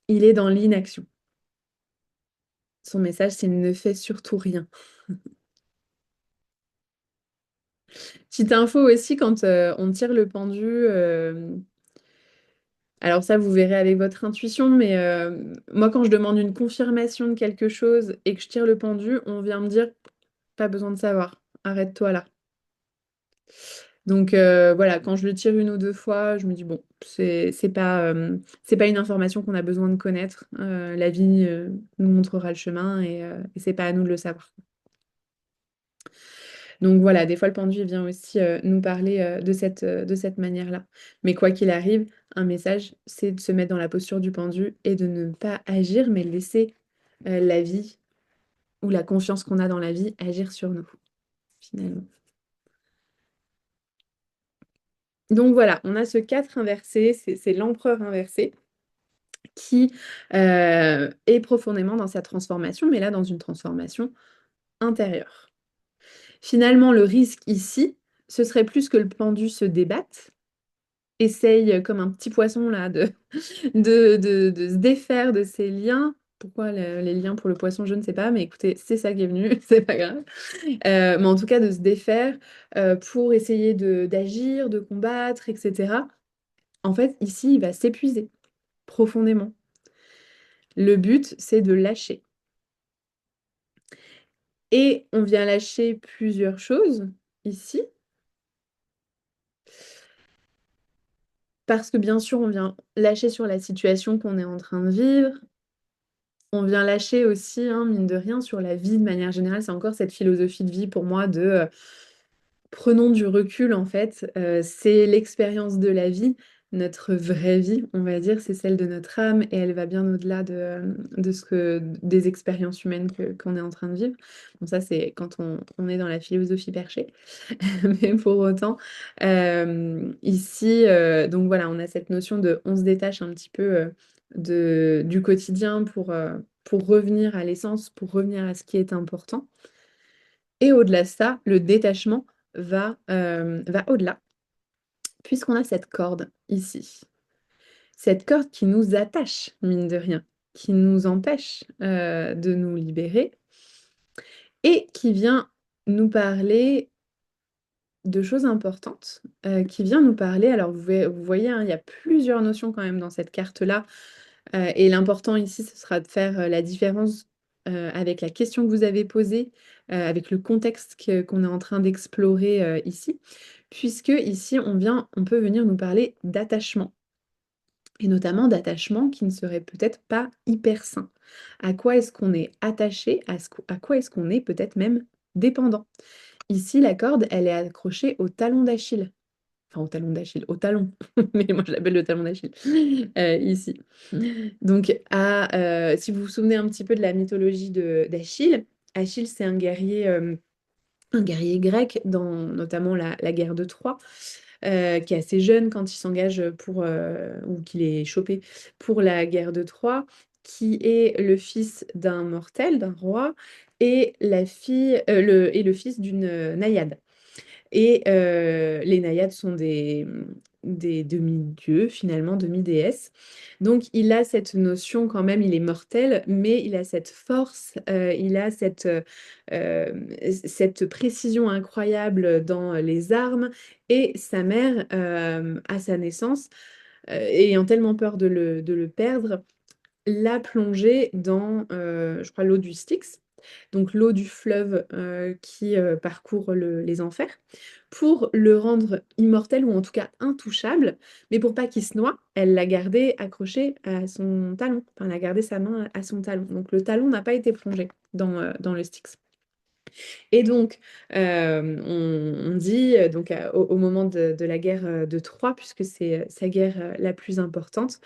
il est dans l'inaction. Son message, c'est ne fais surtout rien. Petite info aussi, quand on tire le pendu, alors ça, vous verrez avec votre intuition, mais moi, quand je demande une confirmation de quelque chose et que je tire le pendu, on vient me dire, pas besoin de savoir, arrête-toi là. Donc voilà, quand je le tire une ou deux fois, je me dis, bon, c'est pas une information qu'on a besoin de connaître. La vie nous montrera le chemin et c'est pas à nous de le savoir. Donc voilà, des fois le pendu il vient aussi nous parler de cette manière-là. Mais quoi qu'il arrive, un message, c'est de se mettre dans la posture du pendu et de ne pas agir, mais laisser la vie ou la confiance qu'on a dans la vie agir sur nous, finalement. Donc voilà, on a ce 4 inversé, c'est l'empereur inversé qui est profondément dans sa transformation, mais là dans une transformation intérieure. Finalement, le risque ici, ce serait plus que le pendu se débatte, essaye comme un petit poisson là de se défaire de ses liens. Pourquoi les liens pour le poisson, je ne sais pas, mais écoutez, c'est ça qui est venu, c'est pas grave. Mais en tout cas, de se défaire pour essayer d'agir, de combattre, etc. En fait, ici, il va s'épuiser profondément. Le but, c'est de lâcher. Et on vient lâcher plusieurs choses ici. Parce que bien sûr, on vient lâcher sur la situation qu'on est en train de vivre. On vient lâcher aussi, hein, mine de rien, sur la vie de manière générale. C'est encore cette philosophie de vie pour moi de prenons du recul en fait. C'est l'expérience de la vie. Notre vraie vie, on va dire, c'est celle de notre âme et elle va bien au-delà des expériences humaines qu'on est en train de vivre. Bon, ça, c'est quand on est dans la philosophie perchée. Mais pour autant, ici, donc voilà, on a cette notion de on se détache un petit peu du quotidien pour revenir à l'essence, pour revenir à ce qui est important. Et au-delà de ça, le détachement va au-delà, puisqu'on a cette corde ici. Cette corde qui nous attache, mine de rien, qui nous empêche de nous libérer et qui vient nous parler de choses importantes, qui vient nous parler. Alors, vous voyez, hein, il y a plusieurs notions quand même dans cette carte-là. Et l'important ici, ce sera de faire la différence avec la question que vous avez posée, avec le contexte qu'on est en train d'explorer ici, puisque ici, on peut venir nous parler d'attachement. et notamment d'attachements qui ne seraient peut-être pas hyper sains. À quoi est-ce qu'on est attaché, à quoi est-ce qu'on est peut-être même dépendant. Ici, la corde, elle est accrochée au talon d'Achille. Enfin, au talon d'Achille, au talon, mais moi je l'appelle le talon d'Achille, ici. Donc, si vous vous souvenez un petit peu de la mythologie d'Achille, Achille, c'est un guerrier grec dans notamment la guerre de Troie, qui est assez jeune quand il s'engage ou qu'il est chopé pour la guerre de Troie, qui est le fils d'un mortel, d'un roi, et le fils d'une naïade. Et les naïades sont des demi-dieux, finalement, demi-déesses. Donc, il a cette notion quand même, il est mortel, mais il a cette force, il a cette précision incroyable dans les armes. Et sa mère, à sa naissance, ayant tellement peur de le perdre, l'a plongé dans, je crois, l'eau du Styx, donc l'eau du fleuve qui parcourt les enfers, pour le rendre immortel ou en tout cas intouchable, mais pour pas qu'il se noie, elle l'a gardé accroché à son talon, enfin, elle a gardé sa main à son talon. Donc le talon n'a pas été plongé dans le Styx. Et donc, on dit, donc, au moment de la guerre de Troie, puisque c'est sa guerre la plus importante,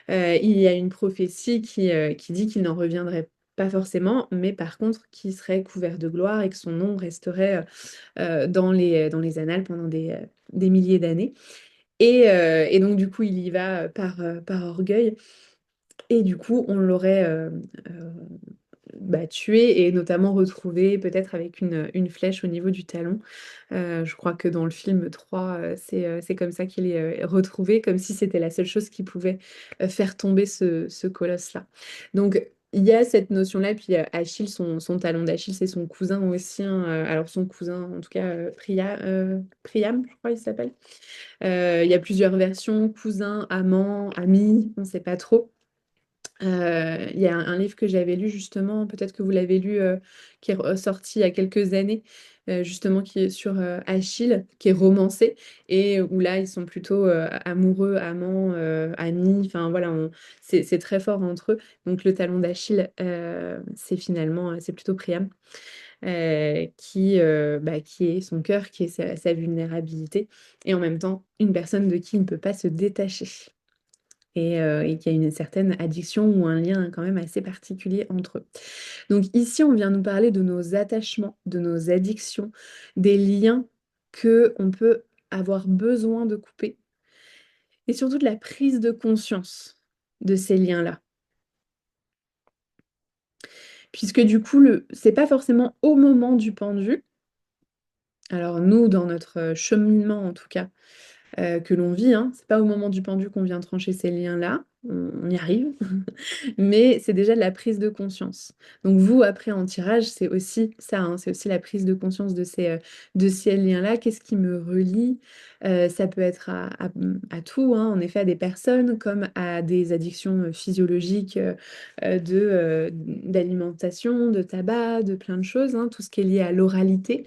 il y a une prophétie qui dit qu'il n'en reviendrait pas forcément, mais par contre qu'il serait couvert de gloire et que son nom resterait dans les annales pendant des milliers d'années. Et donc du coup, il y va par orgueil. Et du coup, on l'aurait tué et notamment retrouvé peut-être avec une flèche au niveau du talon. Je crois que dans le film 3, c'est comme ça qu'il est retrouvé, comme si c'était la seule chose qui pouvait faire tomber ce colosse-là. Donc, il y a cette notion-là, puis Achille, son talon d'Achille, c'est son cousin aussi, hein, alors son cousin, en tout cas, Priam, je crois il s'appelle. Il y a plusieurs versions, cousin, amant, ami, on ne sait pas trop. Il y a un livre que j'avais lu justement, peut-être que vous l'avez lu, qui est sorti il y a quelques années, justement qui est sur Achille, qui est romancé, et où là ils sont plutôt amoureux, amants, amis, enfin voilà, c'est très fort entre eux. Donc le talon d'Achille, c'est plutôt Priam, qui est son cœur, qui est sa vulnérabilité, et en même temps une personne de qui il ne peut pas se détacher et qu'il y a une certaine addiction ou un lien quand même assez particulier entre eux. Donc ici, on vient nous parler de nos attachements, de nos addictions, des liens que on peut avoir besoin de couper et surtout de la prise de conscience de ces liens-là. Puisque du coup, c'est pas forcément au moment du pendu. Alors nous, dans notre cheminement en tout cas, que l'on vit, hein, c'est pas au moment du pendu qu'on vient trancher ces liens-là, on y arrive, mais c'est déjà de la prise de conscience. Donc vous, après en tirage, c'est aussi ça, hein, c'est aussi la prise de conscience de ces liens-là. Qu'est-ce qui me relie? Ça peut être à tout, hein, en effet, à des personnes comme à des addictions physiologiques d'alimentation, de tabac, de plein de choses, hein, tout ce qui est lié à l'oralité.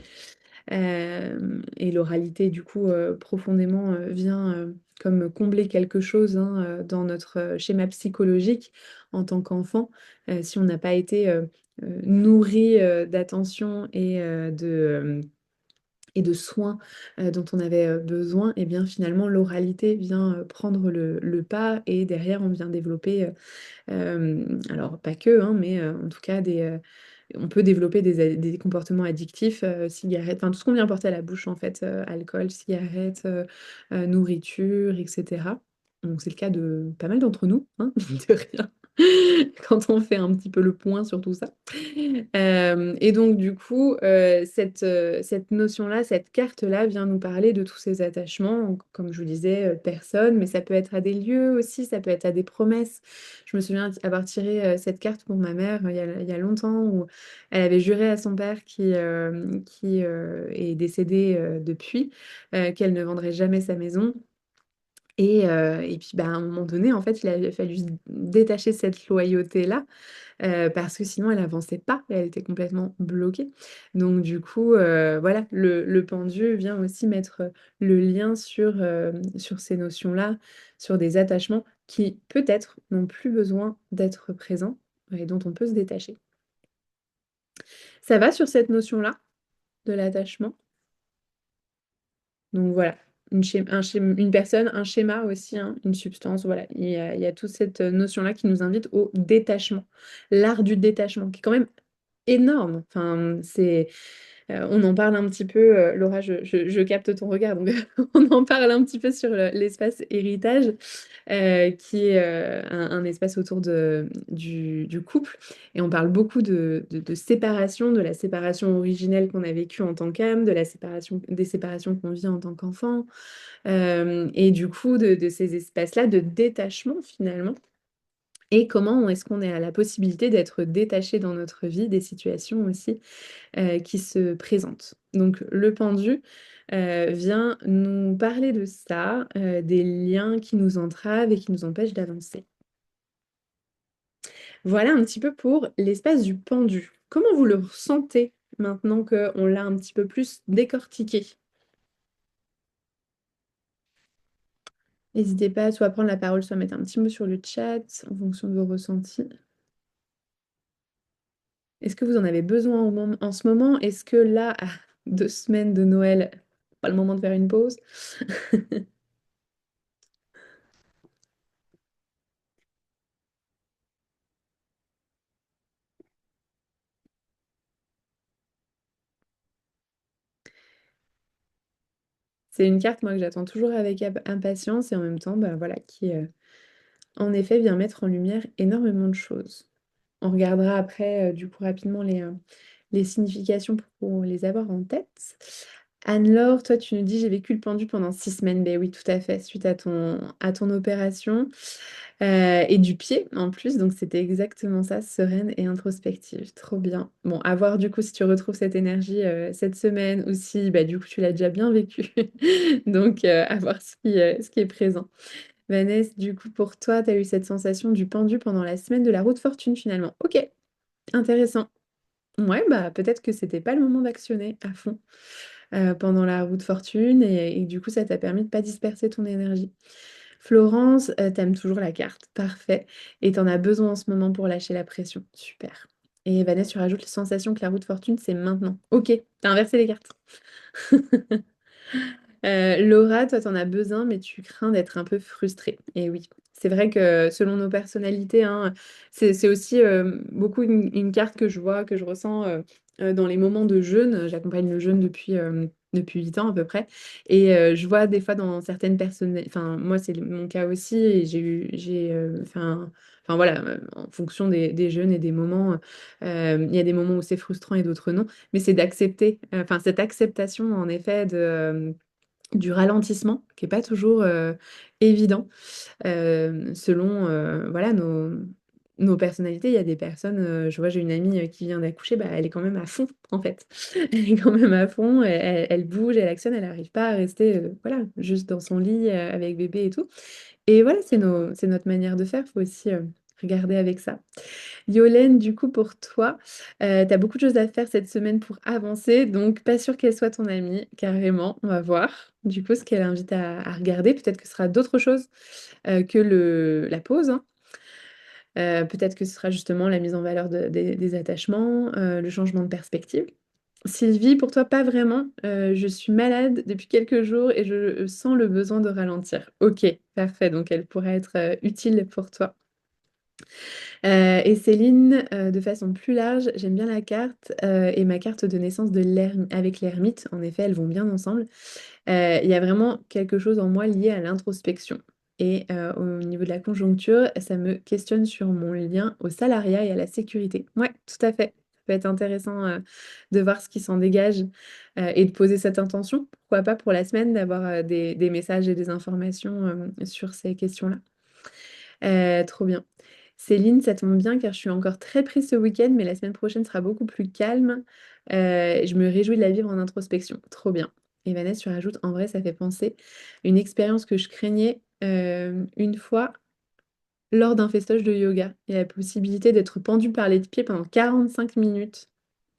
Et l'oralité, du coup, profondément vient comme combler quelque chose, hein, dans notre schéma psychologique en tant qu'enfant. Si on n'a pas été nourri d'attention et de soins dont on avait besoin, et bien finalement l'oralité vient prendre le pas et derrière on vient développer, alors pas que, hein, mais en tout cas on peut développer des comportements addictifs, cigarettes, enfin tout ce qu'on vient porter à la bouche en fait, alcool, cigarettes, nourriture, etc. Donc c'est le cas de pas mal d'entre nous, hein, de rien, quand on fait un petit peu le point sur tout ça. Et donc du coup, cette notion-là, cette carte-là vient nous parler de tous ces attachements, comme je vous disais, personnes, mais ça peut être à des lieux aussi, ça peut être à des promesses. Je me souviens avoir tiré cette carte pour ma mère il y a longtemps, où elle avait juré à son père qui est décédé depuis, qu'elle ne vendrait jamais sa maison. Et puis, bah, à un moment donné, en fait, il a fallu se détacher de cette loyauté-là, parce que sinon elle avançait pas, elle était complètement bloquée. Donc du coup, voilà, le pendu vient aussi mettre, le lien sur ces notions-là, sur des attachements qui, peut-être, n'ont plus besoin d'être présents et dont on peut se détacher. Ça va sur cette notion-là, de l'attachement? Donc voilà, une personne, un schéma aussi, hein, une substance, voilà. Il y a toute cette notion-là qui nous invite au détachement. L'art du détachement, qui est quand même énorme. Enfin, on en parle un petit peu, Laura, je capte ton regard, donc on en parle un petit peu sur l'espace héritage, qui est un espace autour du couple. Et on parle beaucoup de séparation, de la séparation originelle qu'on a vécue en tant qu'âme, des séparations qu'on vit en tant qu'enfant, et du coup de ces espaces-là de détachement finalement. Et comment est-ce qu'on est à la possibilité d'être détaché dans notre vie des situations aussi qui se présentent. Donc le pendu vient nous parler de ça, des liens qui nous entravent et qui nous empêchent d'avancer. Voilà un petit peu pour l'espace du pendu. Comment vous le ressentez maintenant qu'on l'a un petit peu plus décortiqué? N'hésitez pas soit à prendre la parole, soit à mettre un petit mot sur le chat en fonction de vos ressentis. Est-ce que vous en avez besoin en ce moment? Est-ce que là, à 2 semaines de Noël, pas le moment de faire une pause? C'est une carte, moi, que j'attends toujours avec impatience et en même temps, bah, voilà, qui, en effet, vient mettre en lumière énormément de choses. On regardera après, du coup, rapidement les significations pour les avoir en tête. Anne-Laure, toi, tu nous dis: «J'ai vécu le pendu pendant 6 semaines». Ben oui, tout à fait, suite à ton opération, et du pied, en plus, donc c'était exactement ça, sereine et introspective. Trop bien. Bon, à voir, du coup, si tu retrouves cette énergie, cette semaine ou si, bah, du coup, tu l'as déjà bien vécu. Donc, à voir ce qui est présent. Vanessa, du coup, pour toi, tu as eu cette sensation du pendu pendant la semaine de la roue de fortune, finalement. OK, intéressant. Ouais, bah, peut-être que c'était pas le moment d'actionner à fond, pendant la roue de fortune et du coup, ça t'a permis de pas disperser ton énergie. Florence, tu toujours la carte, parfait et tu en as besoin en ce moment pour lâcher la pression, super et Vanessa, tu rajoutes la sensation que la roue de fortune, c'est maintenant. OK, tu as inversé les cartes. Laura, toi, tu en as besoin, mais tu crains d'être un peu frustrée. Et oui, c'est vrai que selon nos personnalités, hein, c'est aussi beaucoup une carte que je vois, que je ressens dans les moments de jeûne. J'accompagne le jeûne depuis 8 ans à peu près. Et je vois des fois dans certaines personnes, enfin, moi, c'est mon cas aussi. Et enfin voilà, en fonction des jeûnes et des moments, il y a des moments où c'est frustrant et d'autres non. Mais c'est d'accepter, enfin, cette acceptation, en effet, du ralentissement qui est pas toujours, évident, selon, voilà nos personnalités. Il y a des personnes, je vois, j'ai une amie, qui vient d'accoucher, bah, elle est quand même à fond, en fait. Elle est quand même à fond, elle bouge, elle actionne, elle arrive pas à rester, voilà, juste dans son lit, avec bébé et tout et voilà, c'est notre manière de faire, faut aussi, regarder avec ça. Yolène, du coup, pour toi, tu as beaucoup de choses à faire cette semaine pour avancer, donc pas sûr qu'elle soit ton amie, carrément. On va voir, du coup, ce qu'elle invite à regarder. Peut-être que ce sera d'autres choses, que la pause, hein. Peut-être que ce sera justement la mise en valeur des attachements, le changement de perspective. Sylvie, pour toi, pas vraiment. Je suis malade depuis quelques jours et je sens le besoin de ralentir. OK, parfait, donc elle pourrait être, utile pour toi. Et Céline, de façon plus large, j'aime bien la carte, et ma carte de naissance avec l'ermite. En effet, elles vont bien ensemble. Il y a vraiment quelque chose en moi lié à l'introspection et au niveau de la conjoncture, ça me questionne sur mon lien au salariat et à la sécurité. Ouais, tout à fait. Ça peut être intéressant, de voir ce qui s'en dégage, et de poser cette intention. Pourquoi pas pour la semaine d'avoir, des messages et des informations, sur ces questions-là. Trop bien. Céline, ça tombe bien car je suis encore très prise ce week-end, mais la semaine prochaine sera beaucoup plus calme. Je me réjouis de la vivre en introspection. Trop bien. Et Vanessa, tu rajoutes, en vrai, ça fait penser une expérience que je craignais une fois lors d'un festoche de yoga. Il y a la possibilité d'être pendu par les pieds pendant 45 minutes.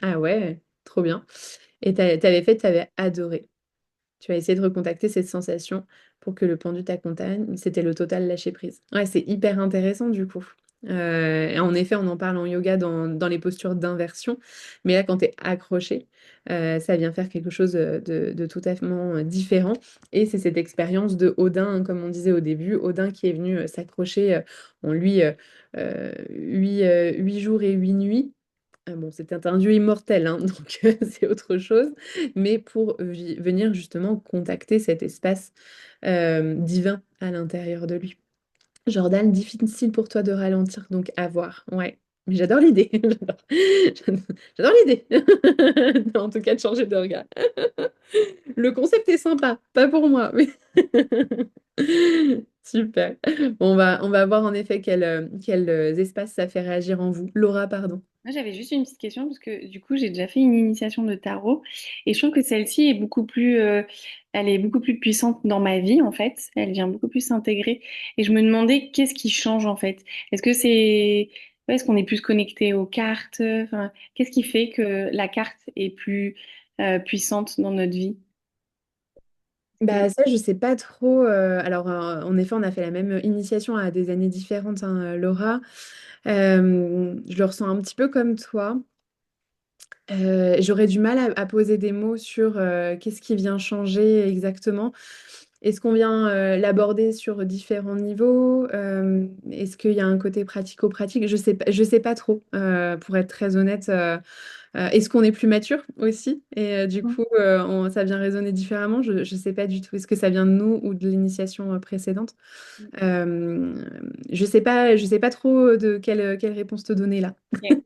Ah ouais, trop bien. Et t'avais fait, t'avais adoré. Tu vas essayer de recontacter cette sensation pour que le pendu t'accompagne. C'était le total lâcher prise. Ouais, c'est hyper intéressant du coup. Et en effet, on en parle en yoga dans les postures d'inversion. Mais là, quand tu es accroché, ça vient faire quelque chose de totalement différent. Et c'est cette expérience de Odin, hein, comme on disait au début, Odin qui est venu s'accrocher, en lui, 8 jours et 8 nuits. Bon, c'était un dieu immortel, hein, donc c'est autre chose, mais pour venir justement contacter cet espace divin à l'intérieur de lui. Jordan, difficile pour toi de ralentir, donc à voir. Ouais, mais j'adore l'idée. J'adore l'idée. En tout cas, de changer de regard. Le concept est sympa, pas pour moi, mais super. Bon, on va voir en effet quels espaces ça fait réagir en vous. Laura, pardon. Moi, j'avais juste une petite question parce que du coup, j'ai déjà fait une initiation de tarot et je trouve que celle-ci est beaucoup plus, elle est beaucoup plus puissante dans ma vie en fait. Elle vient beaucoup plus s'intégrer et je me demandais qu'est-ce qui change en fait. Est-ce que c'est, ouais, est-ce qu'on est plus connecté aux cartes? Enfin, qu'est-ce qui fait que la carte est plus puissante dans notre vie? Bah ça, je sais pas trop. Alors, en effet, on a fait la même initiation à des années différentes, hein, Laura. Je le ressens un petit peu comme toi. J'aurais du mal à poser des mots sur qu'est-ce qui vient changer exactement. Est-ce qu'on vient l'aborder sur différents niveaux? Est-ce qu'il y a un côté pratico-pratique? Je sais pas trop, pour être très honnête. Est-ce qu'on est plus mature aussi? Et du coup, ça vient résonner différemment. Je ne sais pas du tout. Est-ce que ça vient de nous ou de l'initiation précédente? Euh, je sais pas trop de quelle réponse te donner là. Ok.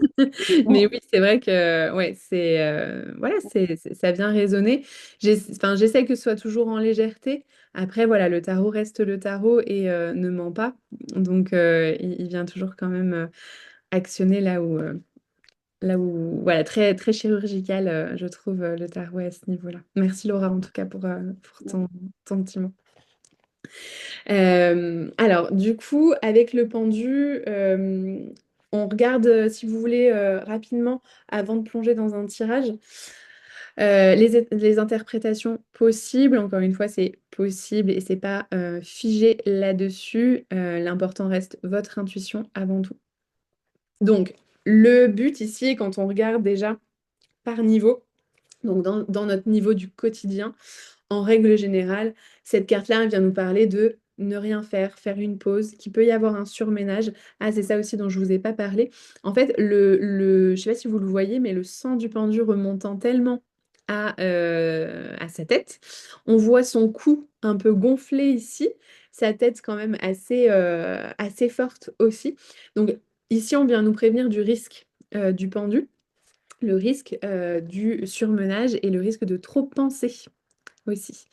Mais Bon. oui, c'est vrai que ouais, voilà, ça vient résonner. Enfin, j'essaie que ce soit toujours en légèreté. Après, voilà, le tarot reste le tarot et ne ment pas. Donc, il vient toujours quand même actionner là où, voilà, très, très chirurgical, je trouve, le tarot à ce niveau-là. Merci Laura, en tout cas, pour ton petit mot. Alors, du coup, avec le pendu, on regarde, si vous voulez, rapidement, avant de plonger dans un tirage, les interprétations possibles. Encore une fois, c'est possible et c'est pas figé là-dessus. L'important reste votre intuition avant tout. Donc, le but ici, quand on regarde déjà par niveau, donc dans notre niveau du quotidien, en règle générale, cette carte-là, elle vient nous parler de ne rien faire, faire une pause, qu'il peut y avoir un surménage. Ah, c'est ça aussi dont je ne vous ai pas parlé. En fait, je ne sais pas si vous le voyez, mais le sang du pendu remontant tellement à sa tête, on voit son cou un peu gonflé ici, sa tête quand même assez forte aussi. Donc ici, on vient nous prévenir du risque du pendu, le risque du surmenage et le risque de trop penser aussi.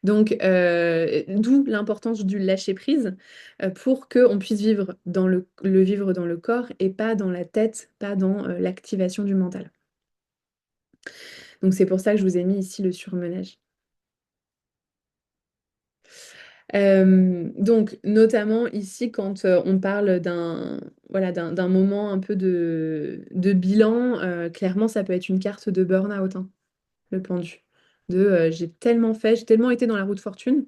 Donc, d'où l'importance du lâcher-prise pour qu'on puisse vivre vivre dans le corps et pas dans la tête, pas dans l'activation du mental. Donc, c'est pour ça que je vous ai mis ici le surmenage. Donc, notamment ici, quand on parle voilà, d'un moment un peu de bilan, clairement, ça peut être une carte de burn-out, hein, le pendu. J'ai tellement fait, j'ai tellement été dans la roue de fortune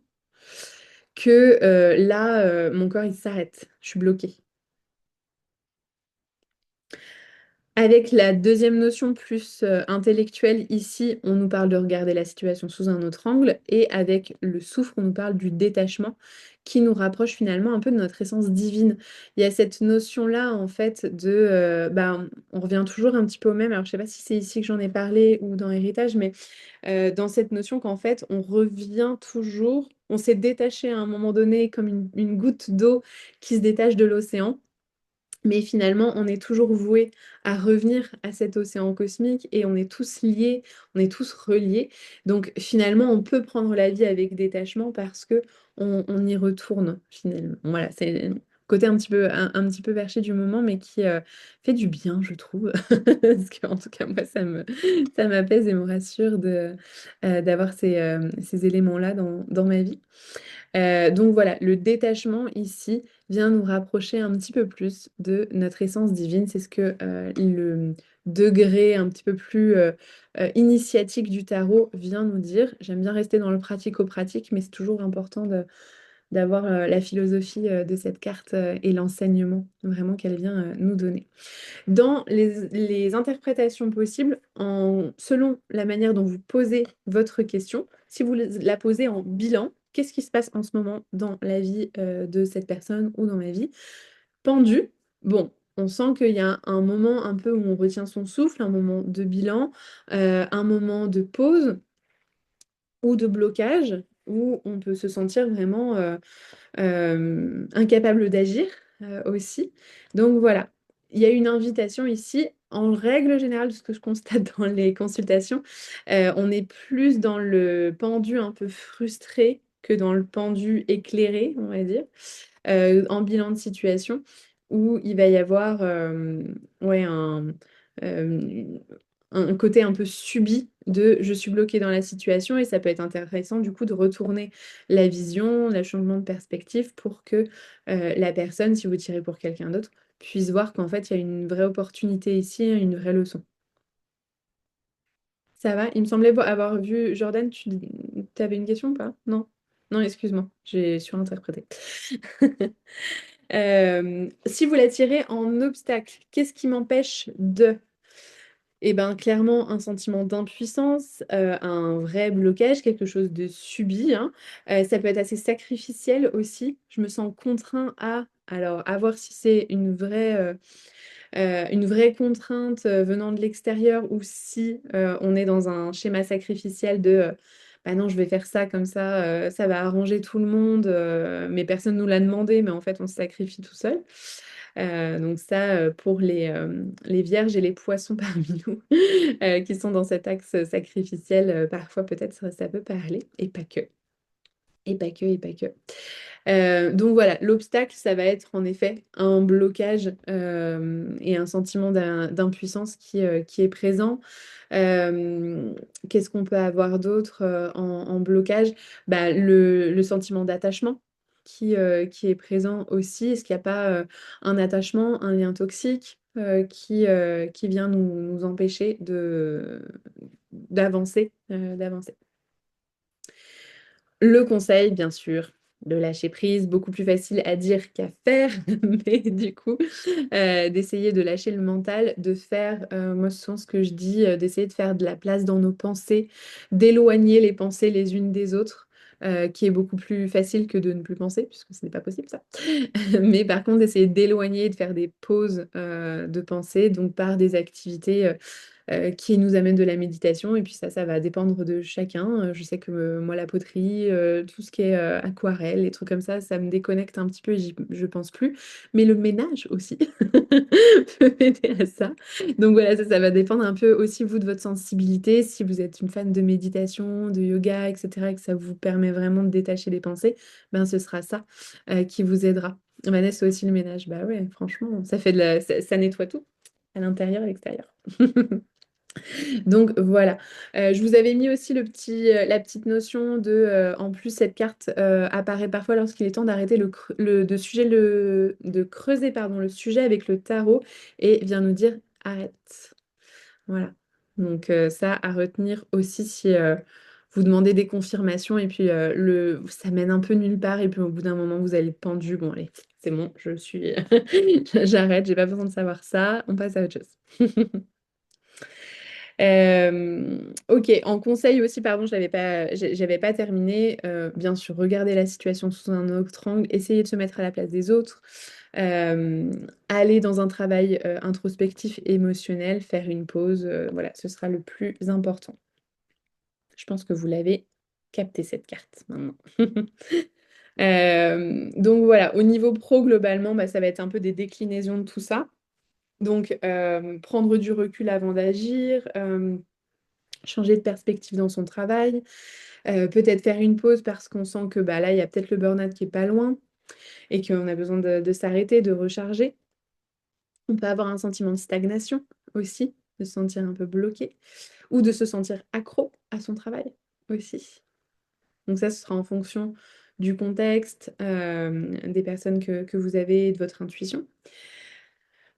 que là, mon corps, il s'arrête. Je suis bloquée. Avec la deuxième notion plus intellectuelle, ici, on nous parle de regarder la situation sous un autre angle. Et avec le soufre, on nous parle du détachement qui nous rapproche finalement un peu de notre essence divine. Il y a cette notion-là, en fait, on revient toujours un petit peu au même. Alors, je ne sais pas si c'est ici que j'en ai parlé ou dans Héritage, mais dans cette notion qu'en fait, on revient toujours, on s'est détaché à un moment donné comme une goutte d'eau qui se détache de l'océan. Mais finalement, on est toujours voué à revenir à cet océan cosmique et on est tous liés, on est tous reliés. Donc finalement, on peut prendre la vie avec détachement parce que on y retourne finalement. Voilà, c'est le côté un petit peu perché du moment, mais qui fait du bien, je trouve. Parce qu'en tout cas, moi, ça m'apaise et me rassure d'avoir ces éléments-là dans ma vie. Donc voilà, le détachement ici vient nous rapprocher un petit peu plus de notre essence divine. C'est ce que le degré un petit peu plus initiatique du tarot vient nous dire. J'aime bien rester dans le pratico-pratique, mais c'est toujours important d'avoir la philosophie de cette carte et l'enseignement vraiment qu'elle vient nous donner. Dans les interprétations possibles, selon la manière dont vous posez votre question, si vous la posez en bilan, qu'est-ce qui se passe en ce moment dans la vie de cette personne ou dans ma vie? Pendu, bon, on sent qu'il y a un moment un peu où on retient son souffle, un moment de bilan, un moment de pause ou de blocage, où on peut se sentir vraiment incapable d'agir aussi. Donc voilà, il y a une invitation ici. En règle générale, de ce que je constate dans les consultations, on est plus dans le pendu un peu frustré que dans le pendu éclairé, on va dire, en bilan de situation, où il va y avoir ouais, euh, un côté un peu subi de je suis bloqué dans la situation et ça peut être intéressant du coup de retourner la vision, le changement de perspective pour que la personne, si vous tirez pour quelqu'un d'autre, puisse voir qu'en fait il y a une vraie opportunité ici, une vraie leçon. Ça va? Il me semblait avoir vu Jordan, tu avais une question ou pas? Non? Non, excuse-moi, j'ai surinterprété. Si vous la tirez en obstacle, qu'est-ce qui m'empêche de? Eh bien, clairement, un sentiment d'impuissance, un vrai blocage, quelque chose de subi, hein. Ça peut être assez sacrificiel aussi. Je me sens contraint alors, à voir si c'est une vraie contrainte venant de l'extérieur ou si on est dans un schéma sacrificiel de bah non, je vais faire ça comme ça va arranger tout le monde, mais personne nous l'a demandé, mais en fait, on se sacrifie tout seul. Donc ça, pour les vierges et les poissons parmi nous qui sont dans cet axe sacrificiel, parfois peut-être ça peut parler, et pas que. Et pas que, et pas que. Donc voilà, l'obstacle, ça va être en effet un blocage et un sentiment d'impuissance qui est présent. Euh, Qu'est-ce qu'on peut avoir d'autre en blocage? Bah, le sentiment d'attachement qui est présent aussi. Est-ce qu'il n'y a pas un attachement, un lien toxique qui vient nous empêcher d'avancer? Le conseil, bien sûr, de lâcher prise, beaucoup plus facile à dire qu'à faire, mais du coup, d'essayer de lâcher le mental, de faire, moi, souvent ce que je dis, d'essayer de faire de la place dans nos pensées, d'éloigner les pensées les unes des autres, qui est beaucoup plus facile que de ne plus penser, puisque ce n'est pas possible ça. Mais par contre, d'essayer d'éloigner, de faire des pauses de pensée, donc par des activités qui nous amène de la méditation. Et puis ça va dépendre de chacun. Je sais que moi, la poterie, tout ce qui est aquarelle, les trucs comme ça me déconnecte un petit peu, je pense plus. Mais le ménage aussi peut m'aider à ça. Donc voilà, ça va dépendre un peu aussi, vous, de votre sensibilité. Si vous êtes une fan de méditation, de yoga, etc., et que ça vous permet vraiment de détacher les pensées, ben ce sera ça qui vous aidera. Vanessa, c'est aussi le ménage. Bah ouais, franchement, ça nettoie tout, à l'intérieur et à l'extérieur. Donc voilà. Je vous avais mis aussi la petite notion en plus cette carte apparaît parfois lorsqu'il est temps d'arrêter de creuser pardon, le sujet avec le tarot et vient nous dire arrête. Voilà. Donc ça à retenir aussi si vous demandez des confirmations et puis ça mène un peu nulle part et puis au bout d'un moment vous allez pendu. Bon allez, c'est bon, j'arrête, j'ai pas besoin de savoir ça, on passe à autre chose. Ok, en conseil aussi, pardon, j'avais pas terminé. Bien sûr, regardez la situation sous un autre angle, essayez de se mettre à la place des autres, euh, aller dans un travail introspectif, émotionnel, faire une pause, voilà, ce sera le plus important. Je pense que vous l'avez capté cette carte maintenant. Donc voilà, au niveau pro, globalement, bah, ça va être un peu des déclinaisons de tout ça. Donc, prendre du recul avant d'agir, changer de perspective dans son travail, peut-être faire une pause parce qu'on sent que bah, là, il y a peut-être le burn-out qui est pas loin et qu'on a besoin de s'arrêter, de recharger. On peut avoir un sentiment de stagnation aussi, de se sentir un peu bloqué ou de se sentir accro à son travail aussi. Donc ça, ce sera en fonction du contexte, des personnes que vous avez et de votre intuition.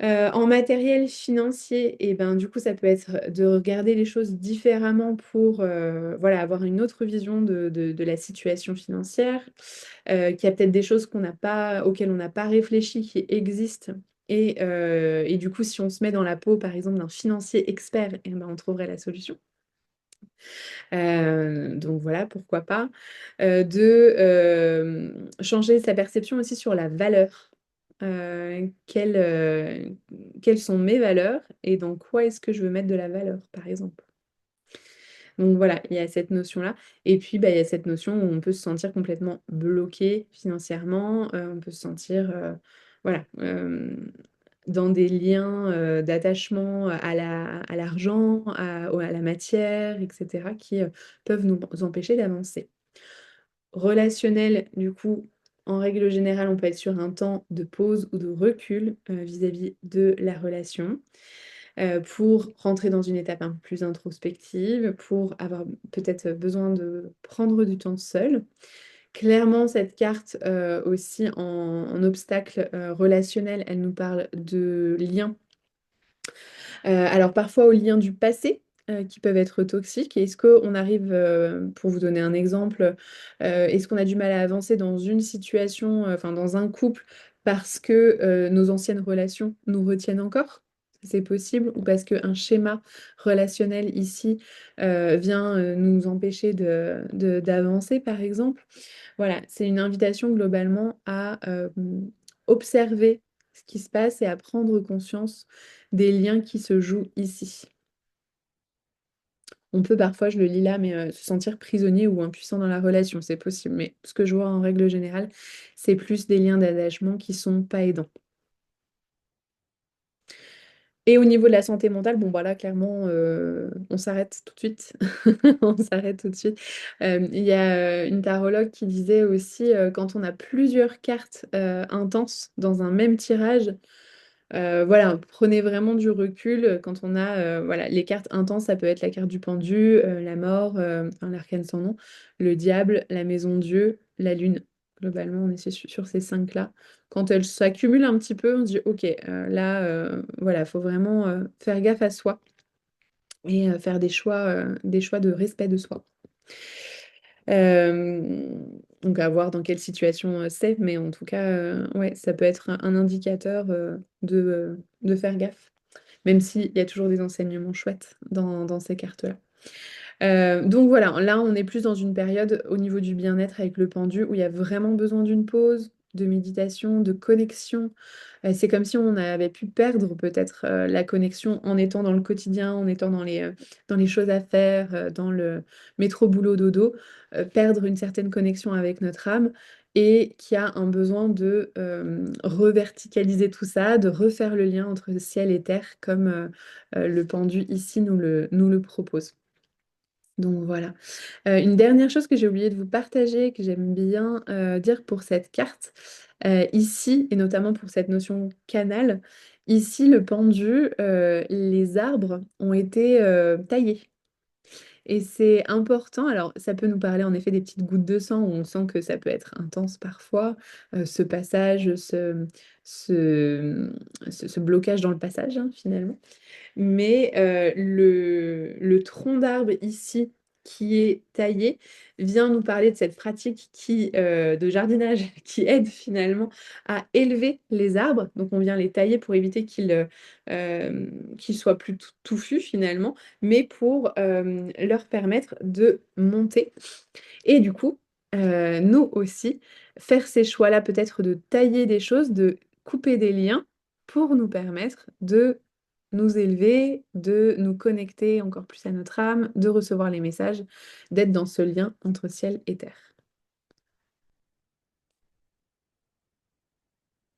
En matériel financier, et ben, du coup, ça peut être de regarder les choses différemment pour voilà, avoir une autre vision de la situation financière, qu'il y a peut-être des choses auxquelles on n'a pas réfléchi qui existent. Et du coup, si on se met dans la peau, par exemple, d'un financier expert, eh ben, on trouverait la solution. Donc voilà, pourquoi pas. Changer sa perception aussi sur la valeur. Quelles sont mes valeurs et dans quoi est-ce que je veux mettre de la valeur, par exemple. Donc voilà, il y a cette notion-là. Et puis, bah, il y a cette notion où on peut se sentir complètement bloqué financièrement, on peut se sentir voilà, dans des liens d'attachement à l'argent, à la matière, etc., qui peuvent nous empêcher d'avancer. Relationnel, du coup, en règle générale, on peut être sur un temps de pause ou de recul vis-à-vis de la relation pour rentrer dans une étape un peu plus introspective, pour avoir peut-être besoin de prendre du temps seul. Clairement, cette carte aussi en obstacle relationnel, elle nous parle de liens. Alors parfois aux liens du passé qui peuvent être toxiques. Est-ce qu'on arrive, pour vous donner un exemple, est-ce qu'on a du mal à avancer dans une situation, enfin dans un couple, parce que nos anciennes relations nous retiennent encore? C'est possible, ou parce qu'un schéma relationnel ici vient nous empêcher d'avancer, par exemple. Voilà, c'est une invitation globalement à observer ce qui se passe et à prendre conscience des liens qui se jouent ici. On peut parfois, je le lis là, mais se sentir prisonnier ou impuissant dans la relation, c'est possible. Mais ce que je vois en règle générale, c'est plus des liens d'attachement qui sont pas aidants. Et au niveau de la santé mentale, bon, bah là, clairement, on s'arrête tout de suite. On s'arrête tout de suite. Il y a une tarologue qui disait aussi, quand on a plusieurs cartes intenses dans un même tirage, voilà, prenez vraiment du recul quand on a voilà, les cartes intenses, ça peut être la carte du pendu, la mort, enfin, l'arcane sans nom, le diable, la maison Dieu, la lune. Globalement, on est sur ces cinq-là. Quand elles s'accumulent un petit peu, on se dit, OK, là, voilà, il faut vraiment faire gaffe à soi et faire des choix de respect de soi. Euh, donc à voir dans quelle situation c'est, mais en tout cas, ouais, ça peut être un indicateur de faire gaffe, même s'il y a toujours des enseignements chouettes dans ces cartes-là. Donc voilà, là on est plus dans une période au niveau du bien-être avec le pendu où il y a vraiment besoin d'une pause, de méditation, de connexion. C'est comme si on avait pu perdre peut-être la connexion en étant dans le quotidien, en étant dans les choses à faire, dans le métro boulot dodo, perdre une certaine connexion avec notre âme et qui a un besoin de reverticaliser tout ça, de refaire le lien entre ciel et terre comme le pendu ici nous le propose. Donc voilà. Une dernière chose que j'ai oublié de vous partager, que j'aime bien dire pour cette carte, ici, et notamment pour cette notion canal, ici, le pendu, les arbres ont été taillés. Et c'est important, alors ça peut nous parler en effet des petites gouttes de sang où on sent que ça peut être intense parfois, ce passage, ce blocage dans le passage hein, finalement. Mais le tronc d'arbre ici qui est taillé vient nous parler de cette pratique de jardinage qui aide finalement à élever les arbres. Donc on vient les tailler pour éviter qu'ils soient plus touffus finalement, mais pour leur permettre de monter. Et du coup, nous aussi, faire ces choix-là, peut-être de tailler des choses, de couper des liens pour nous permettre de nous élever, de nous connecter encore plus à notre âme, de recevoir les messages, d'être dans ce lien entre ciel et terre.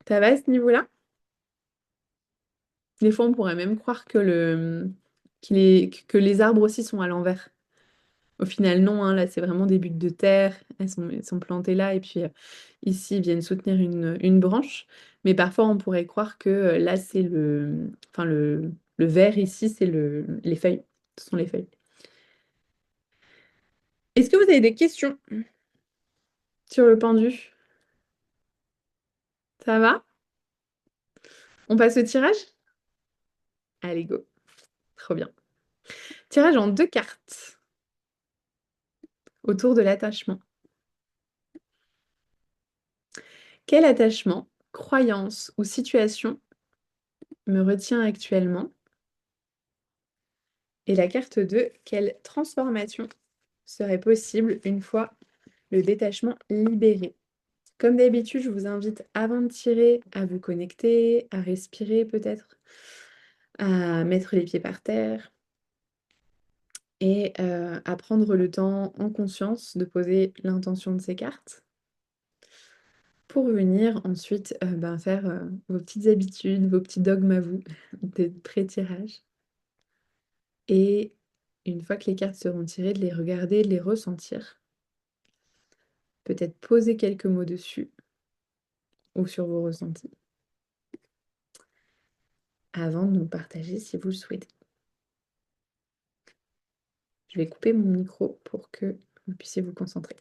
Ça va à ce niveau-là? Des fois, on pourrait même croire que les arbres aussi sont à l'envers. Au final, non, hein, là, c'est vraiment des buts de terre. Elles sont plantées là et puis ici, ils viennent soutenir une branche. Mais parfois, on pourrait croire que là, c'est enfin, le vert ici, c'est les feuilles. Ce sont les feuilles. Est-ce que vous avez des questions? sur le pendu. Ça va? On passe au tirage? Allez, go. Trop bien. Tirage en 2 cartes autour de l'attachement. Quel attachement, croyance ou situation me retient actuellement? Et la carte 2, quelle transformation serait possible une fois le détachement libéré? Comme d'habitude, je vous invite avant de tirer à vous connecter, à respirer peut-être, à mettre les pieds par terre et à prendre le temps en conscience de poser l'intention de ces cartes pour venir ensuite faire vos petites habitudes, vos petits dogmes à vous de pré-tirage. Et une fois que les cartes seront tirées, de les regarder, de les ressentir. Peut-être poser quelques mots dessus ou sur vos ressentis avant de nous partager si vous le souhaitez. Je vais couper mon micro pour que vous puissiez vous concentrer.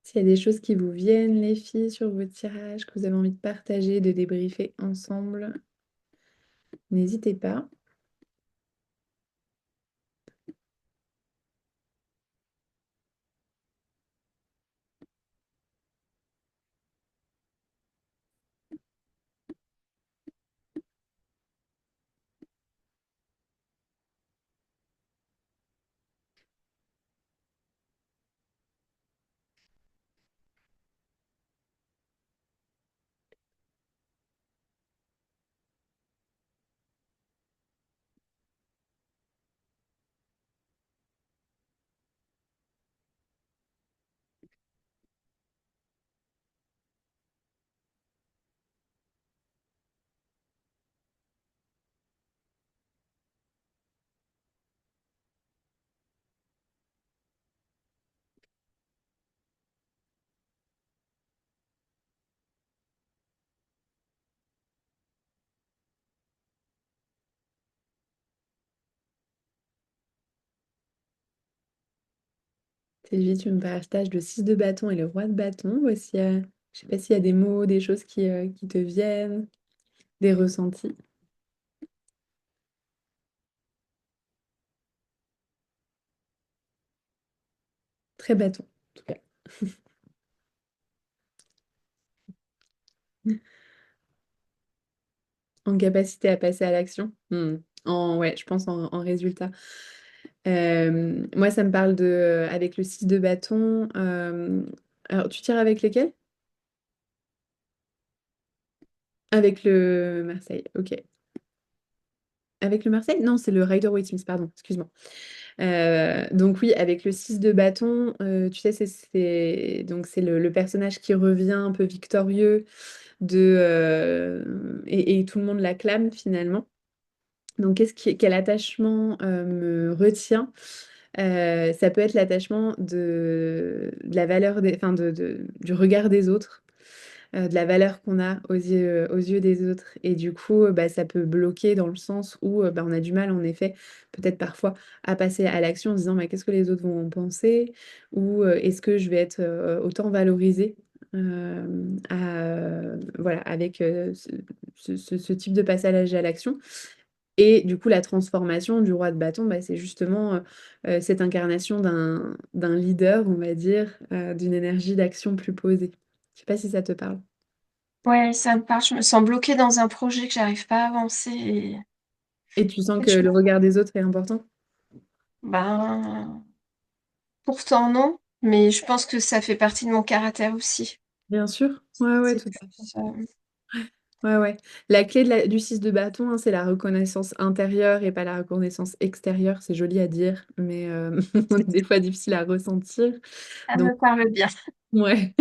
S'il y a des choses qui vous viennent, les filles, sur votre tirage, que vous avez envie de partager, de débriefer ensemble, n'hésitez pas. Sylvie, tu me partages le 6 de bâton et le roi de bâton. Voici, je sais pas s'il y a des mots, des choses qui te viennent, des ressentis. très bâton, en tout cas. En capacité à passer à l'action. Ouais, je pense en résultat. Moi, ça me parle avec le 6 de bâton. Alors, tu tires avec lesquels? Avec le Marseille, ok. Avec le Marseille? Non, c'est le Rider-Waite-Smith, pardon, excuse-moi. Donc oui, avec le 6 de bâton, tu sais, donc c'est le personnage qui revient un peu victorieux et tout le monde l'acclame finalement. Donc quel attachement me retient? Ça peut être l'attachement de la valeur enfin du regard des autres, de la valeur qu'on a aux yeux des autres. Et du coup, bah, ça peut bloquer dans le sens où bah, on a du mal, en effet, peut-être parfois, à passer à l'action en se disant bah, qu'est-ce que les autres vont en penser ou est-ce que je vais être autant valorisée voilà, avec ce type de passage à l'action. Et du coup, la transformation du roi de bâton, bah, c'est justement cette incarnation d'un leader, on va dire, d'une énergie d'action plus posée. Je sais pas si ça te parle. Ouais, ça me parle. Je me sens bloquée dans un projet que j'arrive pas à avancer. Et tu sens Et que je- le regard des autres est important? Ben, pourtant non, mais je pense que ça fait partie de mon caractère aussi. Bien sûr. Ouais, ouais, C'est tout à fait. plus, Ouais, ouais. La clé du 6 de bâton, hein, c'est la reconnaissance intérieure et pas la reconnaissance extérieure. C'est joli à dire, mais des fois difficile à ressentir. ça Donc, me parle bien. ouais,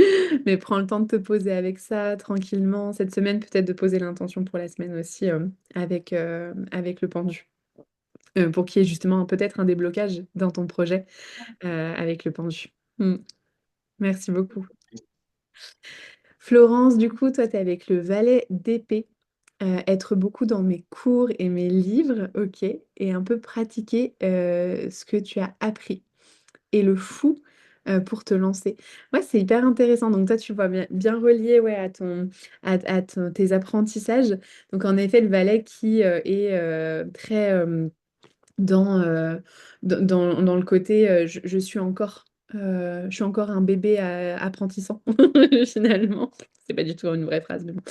mais prends le temps de te poser avec ça tranquillement. Cette semaine, peut-être de poser l'intention pour la semaine aussi avec le pendu. Pour qu'il y ait justement peut-être un déblocage dans ton projet avec le pendu. Mm. Merci beaucoup. Florence, du coup, toi, tu es avec le valet d'épée. Être beaucoup dans mes cours et mes livres, ok, et un peu pratiquer ce que tu as appris. Et le fou pour te lancer. Ouais, c'est hyper intéressant. Donc toi, tu vois bien relié ouais, tes apprentissages. Donc en effet, le valet qui est très dans le côté je suis je suis encore un bébé apprentissant finalement. C'est pas du tout une vraie phrase, mais bon.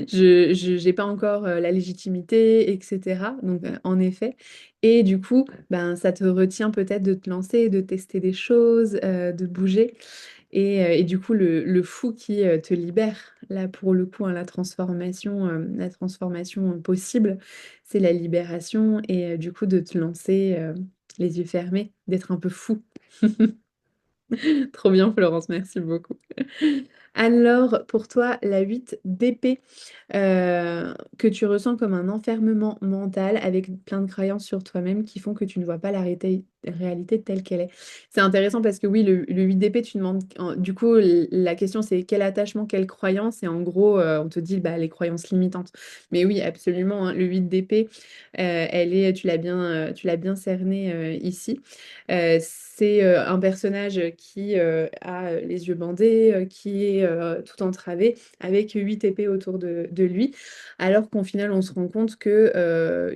J'ai pas encore la légitimité, etc. Donc en effet. Et du coup, ben, ça te retient peut-être de te lancer, de tester des choses, de bouger. Et du coup, le fou qui te libère, là pour le coup, hein, la transformation possible, c'est la libération et du coup de te lancer les yeux fermés, d'être un peu fou. Trop bien, Florence, merci beaucoup. Alors, pour toi, la 8 d'épée, que tu ressens comme un enfermement mental avec plein de croyances sur toi-même qui font que tu ne vois pas la réalité telle qu'elle est. C'est intéressant parce que oui, le 8 d'épée, tu demandes, du coup, la question c'est quel attachement, quelle croyance, et en gros, on te dit bah, les croyances limitantes. Mais oui, absolument, hein, le 8 d'épée, tu l'as bien cerné ici. C'est un personnage qui a les yeux bandés, qui est tout entravé, avec 8 épées autour de lui, alors qu'au final, on se rend compte que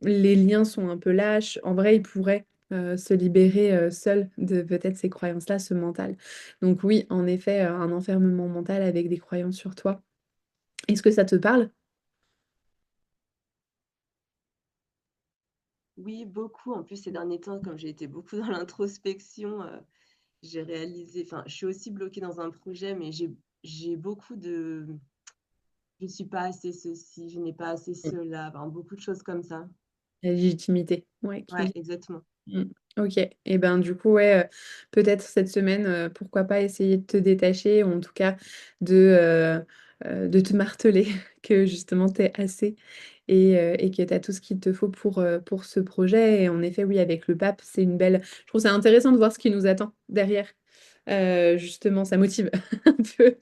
les liens sont un peu lâches. En vrai, il pourrait se libérer seul de peut-être ces croyances-là, ce mental. Donc oui, en effet, un enfermement mental avec des croyances sur toi. Est-ce que ça te parle? Oui, beaucoup. En plus, ces derniers temps, comme j'ai été beaucoup dans l'introspection, j'ai réalisé, enfin, je suis aussi bloquée dans un projet, mais j'ai beaucoup de, je ne suis pas assez ceci, je n'ai pas assez cela, enfin, beaucoup de choses comme ça. La légitimité. Ouais, Ouais, exactement. Mm. Ok, et ben du coup, ouais, peut-être cette semaine, pourquoi pas essayer de te détacher, ou en tout cas de te marteler que justement tu es assez et que tu as tout ce qu'il te faut pour ce projet. Et en effet, oui, avec le pape, c'est une belle. Je trouve ça intéressant de voir ce qui nous attend derrière. Justement, ça motive un peu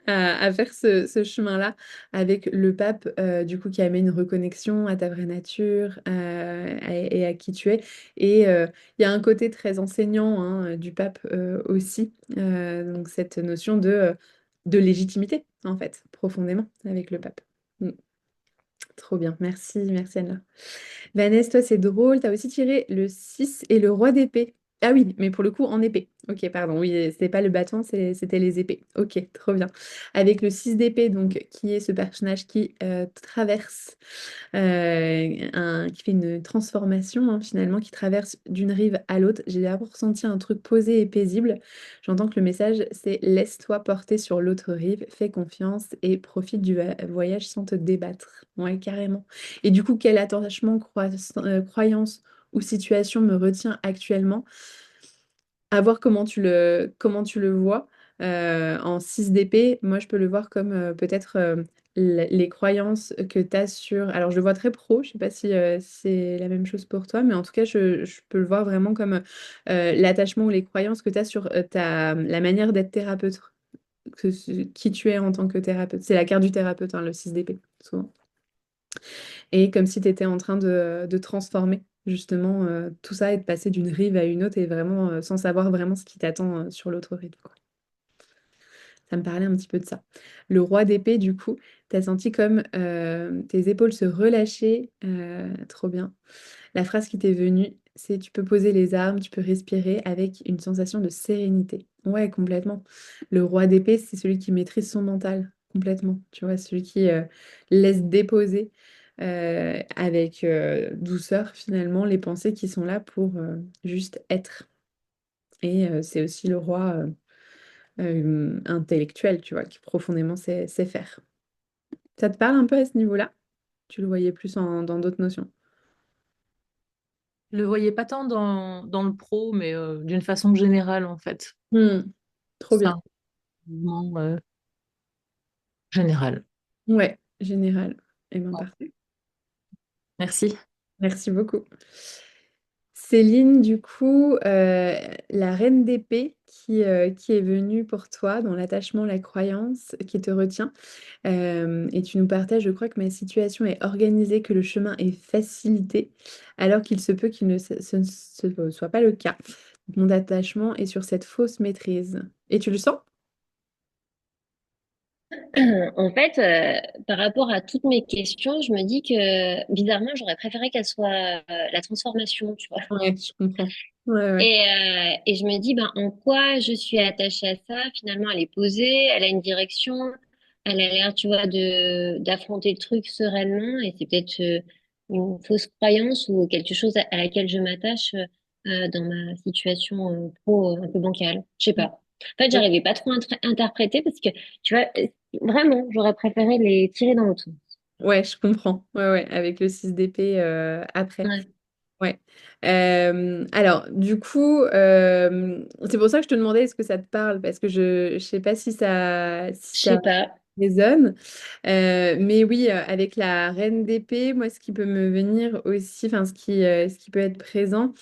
à faire ce chemin-là avec le pape, du coup, qui amène une reconnexion à ta vraie nature et à qui tu es. Et il y a un côté très enseignant hein, du pape aussi, donc cette notion de légitimité, en fait, profondément avec le pape. Mm. Trop bien, merci, merci Anna. Vanessa, toi c'est drôle, tu as aussi tiré le 6 et le roi d'épée. Ah oui, mais pour le coup, en épée. Ok, pardon. Oui, c'était pas le bâton, c'était les épées. Ok, trop bien. Avec le 6 d'épée, donc, qui est ce personnage qui traverse, qui fait une transformation, hein, finalement, qui traverse d'une rive à l'autre. J'ai d'abord ressenti un truc posé et paisible. J'entends que le message, c'est laisse-toi porter sur l'autre rive, fais confiance et profite du voyage sans te débattre. Ouais, carrément. Et du coup, quel attachement, croyance ou situation me retient actuellement? À voir comment tu le vois. En 6 d'épée, moi je peux le voir comme peut-être les croyances que tu as sur... Alors je le vois très pro, je sais pas si c'est la même chose pour toi, mais en tout cas je peux le voir vraiment comme l'attachement ou les croyances que tu as sur la manière d'être thérapeute, qui tu es en tant que thérapeute. C'est la carte du thérapeute, hein, le 6 d'épée, souvent. Et comme si tu étais en train de transformer justement tout ça et de passer d'une rive à une autre et vraiment sans savoir vraiment ce qui t'attend sur l'autre rive, quoi. Ça me parlait un petit peu de ça. Le roi d'épée, du coup, t'as senti comme tes épaules se relâcher. Trop bien. La phrase qui t'est venue, c'est tu peux poser les armes, tu peux respirer avec une sensation de sérénité. Ouais, complètement. Le roi d'épée, c'est celui qui maîtrise son mental, complètement. Tu vois, celui qui laisse déposer avec douceur, finalement, les pensées qui sont là pour juste être. Et c'est aussi le roi intellectuel, tu vois, qui profondément sait faire. Ça te parle un peu à ce niveau-là? Tu le voyais plus dans d'autres notions. Je le voyais pas tant dans le pro, mais d'une façon générale, en fait. Hmm, trop C'est bien. un mouvement général. Ouais, général. Eh bien, parfait. Merci. Merci beaucoup. Céline, du coup, la reine d'épée qui est venue pour toi dans l'attachement, la croyance qui te retient. Et tu nous partages, je crois que ma situation est organisée, que le chemin est facilité, alors qu'il se peut qu'il ne ce soit pas le cas. Mon attachement est sur cette fausse maîtrise. Et tu le sens? En fait, par rapport à toutes mes questions, je me dis que bizarrement, j'aurais préféré qu'elle soit la transformation, tu vois. Ouais, je comprends. Ouais, ouais. Et je me dis, ben, en quoi je suis attachée à ça? Finalement, elle est posée, elle a une direction, elle a l'air, tu vois, d'affronter le truc sereinement. Et c'est peut-être une fausse croyance ou quelque chose à laquelle je m'attache dans ma situation pro un peu bancale. Je sais pas. En fait, j'arrivais pas trop à interpréter parce que, tu vois, vraiment, j'aurais préféré les tirer dans l'autre sens. Ouais, je comprends. Ouais, ouais, avec le 6 d'épée après. Ouais, Ouais. Alors, du coup, c'est pour ça que je te demandais est-ce que ça te parle, parce que je sais pas si je ça sais pas. résonne. Mais oui, avec la reine d'épée, moi, ce qui peut me venir aussi, enfin, ce qui peut être présent,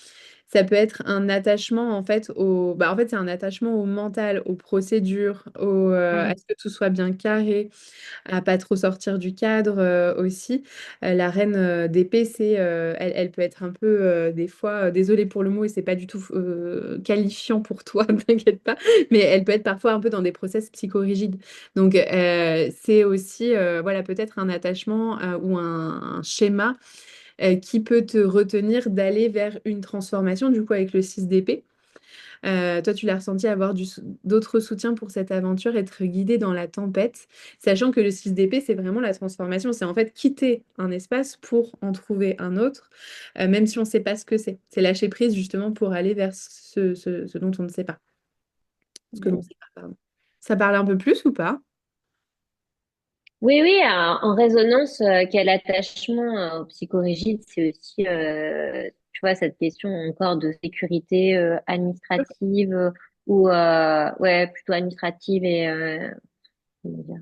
ça peut être un attachement, en fait, en fait, c'est un attachement au mental, aux procédures, à Ouais. ce que tout soit bien carré, à pas trop sortir du cadre aussi. La reine d'épée, elle peut être un peu des fois, désolée pour le mot et c'est pas du tout qualifiant pour toi, t'inquiète pas, mais elle peut être parfois un peu dans des process psychorigides. Donc c'est aussi voilà peut-être un attachement ou un schéma qui peut te retenir d'aller vers une transformation du coup avec le 6 d'épée. Toi, tu l'as ressenti avoir d'autres soutiens pour cette aventure, être guidé dans la tempête, sachant que le 6 d'épée, c'est vraiment la transformation. C'est en fait quitter un espace pour en trouver un autre, même si on ne sait pas ce que c'est. C'est lâcher prise justement pour aller vers ce dont on ne sait pas. Ce que l'on sait pas, pardon. Ça parle un peu plus ou pas? Oui, oui, en résonance, quel attachement au psychorigide, c'est aussi, tu vois, cette question encore de sécurité administrative ou, ouais, plutôt administrative et, comment dire,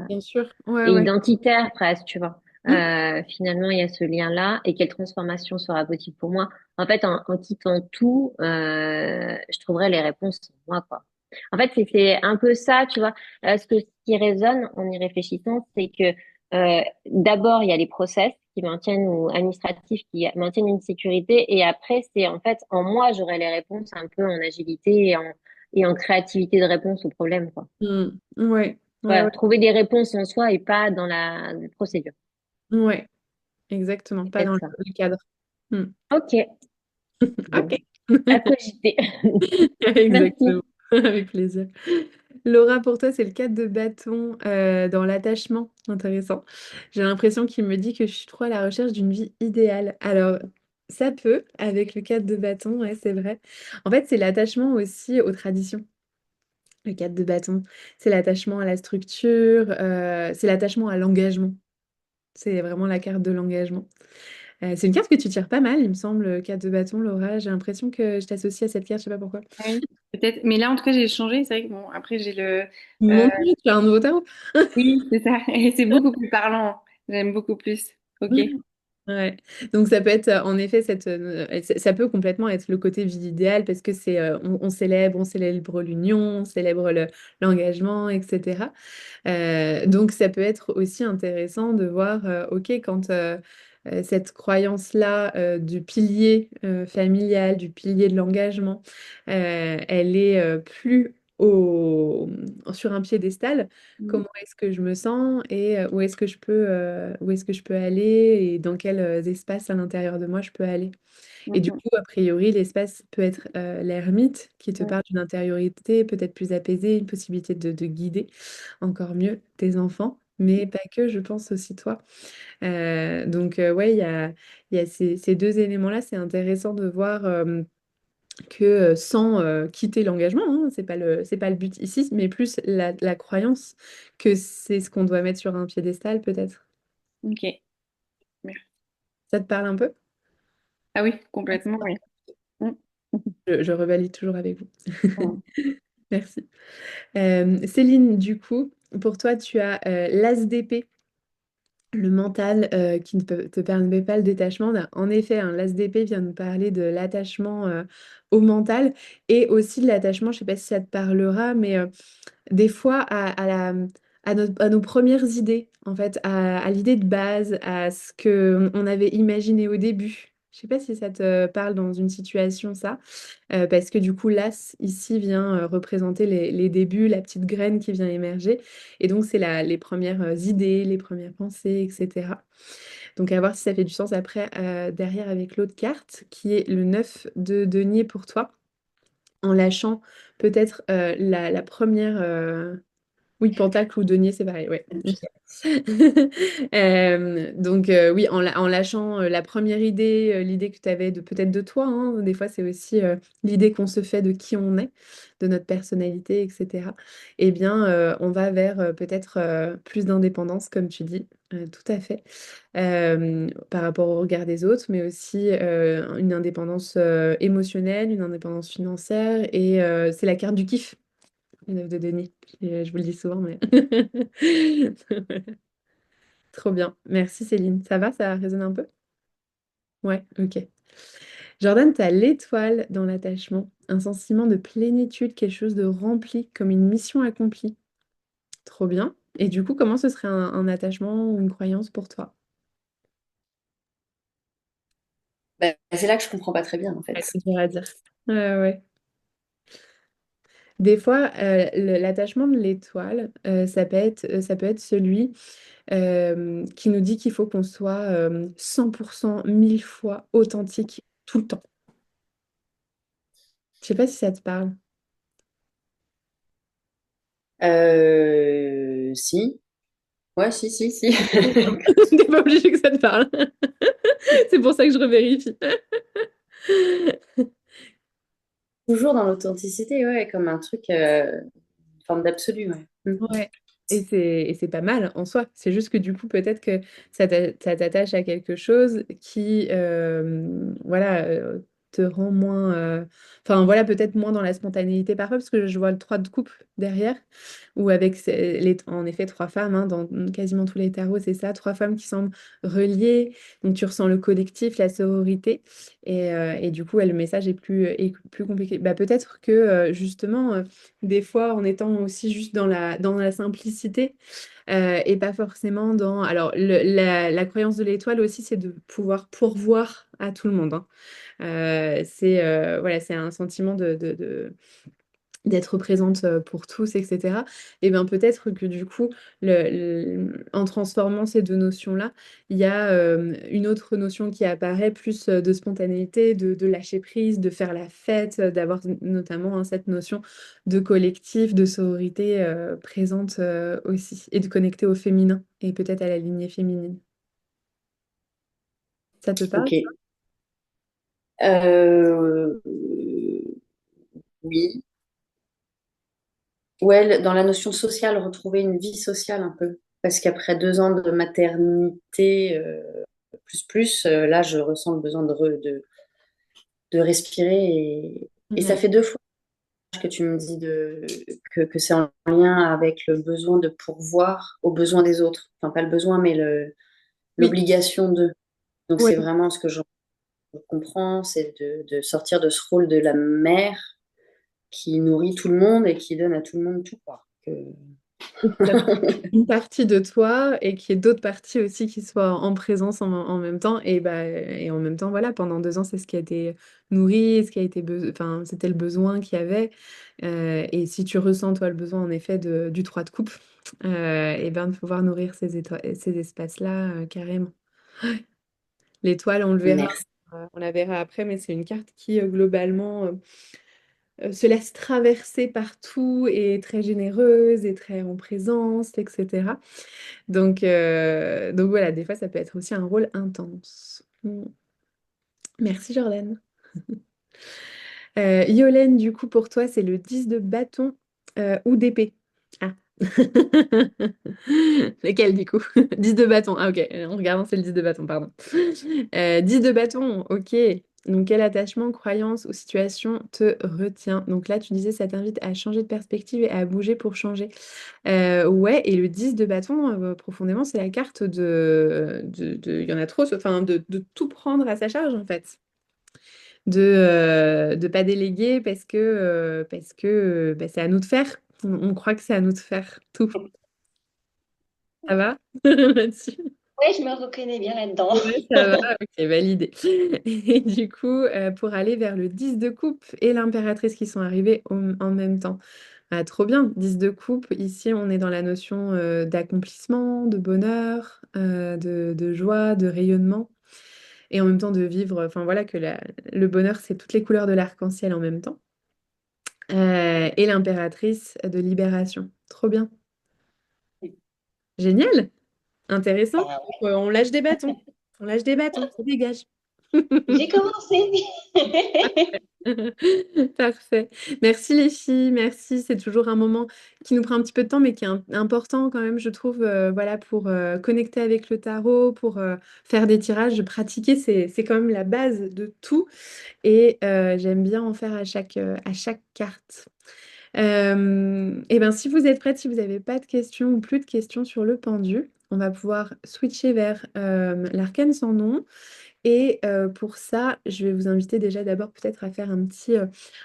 Bien sûr. Ouais, et ouais. identitaire presque, tu vois. Mm. Finalement, il y a ce lien-là et quelle transformation sera possible pour moi. En fait, en quittant tout, je trouverai les réponses en moi, quoi. En fait, c'est un peu ça, tu vois. Ce qui résonne en y réfléchissant, c'est que d'abord, il y a les process qui maintiennent ou administratifs qui maintiennent une sécurité et après, c'est en fait en moi, j'aurai les réponses un peu en agilité et en créativité de réponse aux problèmes, quoi. Mm. Ouais. Ouais, Voilà, ouais. trouver des réponses en soi et pas dans la procédure. Ouais. Exactement. C'est Pas dans peut-être ça. le cadre. Mm. Ok, Ok. bon. À cogiter. Merci. Exactement, avec plaisir. Laura, pour toi, c'est le 4 de bâton dans l'attachement. Intéressant. J'ai l'impression qu'il me dit que je suis trop à la recherche d'une vie idéale. Alors, ça peut, avec le 4 de bâton, ouais, c'est vrai. En fait, c'est l'attachement aussi aux traditions. Le 4 de bâton, c'est l'attachement à la structure, c'est l'attachement à l'engagement. C'est vraiment la carte de l'engagement. C'est une carte que tu tires pas mal, il me semble, 4 de bâton, Laura. J'ai l'impression que je t'associe à cette carte, je sais pas pourquoi. Oui, peut-être. Mais là, en tout cas, j'ai changé. C'est vrai que bon, après, j'ai le. Mon Dieu, tu as un nouveau tarot. Oui, c'est ça. Et c'est beaucoup plus parlant. J'aime beaucoup plus. Ok. Ouais. Donc ça peut être en effet ça peut complètement être le côté vie idéale parce que c'est on célèbre l'union, on célèbre l'engagement, etc. Donc ça peut être aussi intéressant de voir ok quand cette croyance-là du pilier familial, du pilier de l'engagement, elle est plus sur un piédestal. Mhm. Comment est-ce que je me sens et où est-ce que je peux aller et dans quels espaces à l'intérieur de moi je peux aller. Et du Mhm. coup, a priori, l'espace peut être l'ermite qui te Ouais. parle d'une intériorité peut-être plus apaisée, une possibilité de guider encore mieux tes enfants, mais pas que, je pense aussi toi. Donc, ouais, il y a ces deux éléments-là. C'est intéressant de voir que sans quitter l'engagement, hein, c'est pas le but ici, mais plus la croyance que c'est ce qu'on doit mettre sur un piédestal, peut-être. Ok. Merci. Ça te parle un peu? Ah oui, complètement, oui. Mm. Je revalide toujours avec vous. Mm. Merci. Céline, du coup, pour toi, tu as l'as d'épée, le mental qui ne te permet pas le détachement. En effet, hein, l'as d'épée vient nous parler de l'attachement au mental et aussi de l'attachement, je ne sais pas si ça te parlera, mais des fois à nos premières idées, en fait, à l'idée de base, à ce que on avait imaginé au début. Je sais pas si ça te parle dans une situation, ça, parce que du coup, l'as ici vient représenter les débuts, la petite graine qui vient émerger. Et donc, c'est les premières idées, les premières pensées, etc. Donc, à voir si ça fait du sens après, derrière avec l'autre carte, qui est le 9 de denier pour toi, en lâchant peut-être la première. Oui, pentacle ou denier, c'est pareil, ouais. Ok. Donc oui, en lâchant la première idée, l'idée que tu avais de peut-être de toi, hein, des fois c'est aussi l'idée qu'on se fait de qui on est, de notre personnalité, etc. Eh bien, on va vers peut-être plus d'indépendance, comme tu dis, tout à fait, par rapport au regard des autres, mais aussi une indépendance émotionnelle, une indépendance financière, et c'est la carte du kiff. Le 9 de Denis. Je vous le dis souvent, mais trop bien. Merci Céline. Ça va, ça résonne un peu? Ouais, ok. Jordan, tu as l'étoile dans l'attachement, un sentiment de plénitude, quelque chose de rempli, comme une mission accomplie. Trop bien. Et du coup, comment ce serait un attachement ou une croyance pour toi? Bah, c'est là que je comprends pas très bien, en Ouais, fait. c'est dur à dire. Ouais, ouais. Des fois, l'attachement de l'étoile, ça peut être celui qui nous dit qu'il faut qu'on soit 100%, 1000 fois authentique tout le temps. Je sais pas si ça te parle. Si. Ouais, si, si, si. T'es pas obligé que ça te parle. C'est pour ça que je revérifie. Toujours dans l'authenticité, ouais, comme un truc, une forme d'absolu, ouais. Mm. Ouais. Et c'est pas mal en soi. C'est juste que du coup, peut-être que ça t'attache à quelque chose qui, voilà, te rend moins. Enfin, voilà, peut-être moins dans la spontanéité parfois, parce que je vois le 3 de coupe derrière, ou avec en effet trois femmes, hein, dans quasiment tous les tarots, c'est ça, trois femmes qui semblent reliées. Donc, tu ressens le collectif, la sororité. Et du coup, ouais, le message est plus compliqué. Bah, peut-être que justement. Des fois en étant aussi juste dans la simplicité et pas forcément dans... Alors, la croyance de l'étoile aussi, c'est de pouvoir pourvoir à tout le monde, hein. Voilà, c'est un sentiment d'être présente pour tous, etc. Et bien peut-être que du coup, en transformant ces deux notions-là, il y a une autre notion qui apparaît, plus de spontanéité, de lâcher prise, de faire la fête, d'avoir notamment hein, cette notion de collectif, de sororité présente aussi, et de connecter au féminin, et peut-être à la lignée féminine. Ça te parle? Ok. Euh, oui. Ouais, dans la notion sociale, retrouver une vie sociale un peu. Parce qu'après 2 ans de maternité, là, je ressens le besoin de respirer. Et ça Ouais. fait 2 fois que tu me dis que c'est en lien avec le besoin de pourvoir aux besoins des autres. Enfin, pas le besoin, mais Oui, l'obligation de. Donc, ouais. c'est vraiment ce que je comprends, c'est de sortir de ce rôle de la mère qui nourrit tout le monde et qui donne à tout le monde tout, quoi. Une partie de toi et qu'il y ait d'autres parties aussi qui soient en présence en même temps. Et en même temps, voilà, pendant 2 ans, c'est ce qui a été nourri, ce qui a été enfin, c'était le besoin qu'il y avait. Et si tu ressens, toi, le besoin, en effet, du 3 de coupe, et ben, de pouvoir nourrir ces espaces-là, carrément. L'étoile, Merci. on la verra après, mais c'est une carte qui, globalement, se laisse traverser partout et est très généreuse et très en présence, etc. Donc voilà, des fois, ça peut être aussi un rôle intense. Merci Jordan. Yolène, du coup, pour toi, c'est le 10 de bâton ou d'épée. Ah. Lequel, du coup? 10 de bâton. Ah, ok. En regardant, c'est le 10 de bâton, pardon. 10 de bâton, ok. Donc, quel attachement, croyance ou situation te retient? Donc là, tu disais, ça t'invite à changer de perspective et à bouger pour changer. Ouais, et le 10 de bâton, profondément, c'est la carte il y en a trop, enfin, de tout prendre à sa charge, en fait. De pas déléguer parce que bah, c'est à nous de faire. On croit que c'est à nous de faire tout. Ça va là-dessus? Oui, je me reconnais bien là-dedans. Ouais, ça va, ok, validé. Et du coup, pour aller vers le 10 de coupe et l'impératrice qui sont arrivés en même temps. Ah, trop bien, 10 de coupe. Ici, on est dans la notion d'accomplissement, de bonheur, de joie, de rayonnement. Et en même temps de vivre, enfin voilà, que le bonheur, c'est toutes les couleurs de l'arc-en-ciel en même temps. Et l'impératrice de libération. Trop bien. Génial. Intéressant. Ah Donc, on lâche des bâtons. On lâche des bâtons. Ça dégage. ouais, j'ai commencé. Parfait. Merci les filles, merci. C'est toujours un moment qui nous prend un petit peu de temps, mais qui est important quand même, je trouve, voilà, pour connecter avec le tarot, pour faire des tirages, pratiquer, c'est quand même la base de tout. Et j'aime bien en faire à chaque carte. Et ben, si vous êtes prête, si vous n'avez pas de questions ou plus de questions sur le pendu, on va pouvoir switcher vers l'arcane sans nom. Et pour ça, je vais vous inviter déjà d'abord peut-être à faire un petit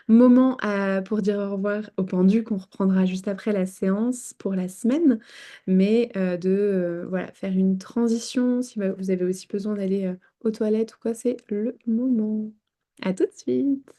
moment pour dire au revoir au pendu qu'on reprendra juste après la séance pour la semaine, mais voilà, faire une transition. Si vous avez aussi besoin d'aller aux toilettes ou quoi, c'est le moment. À tout de suite.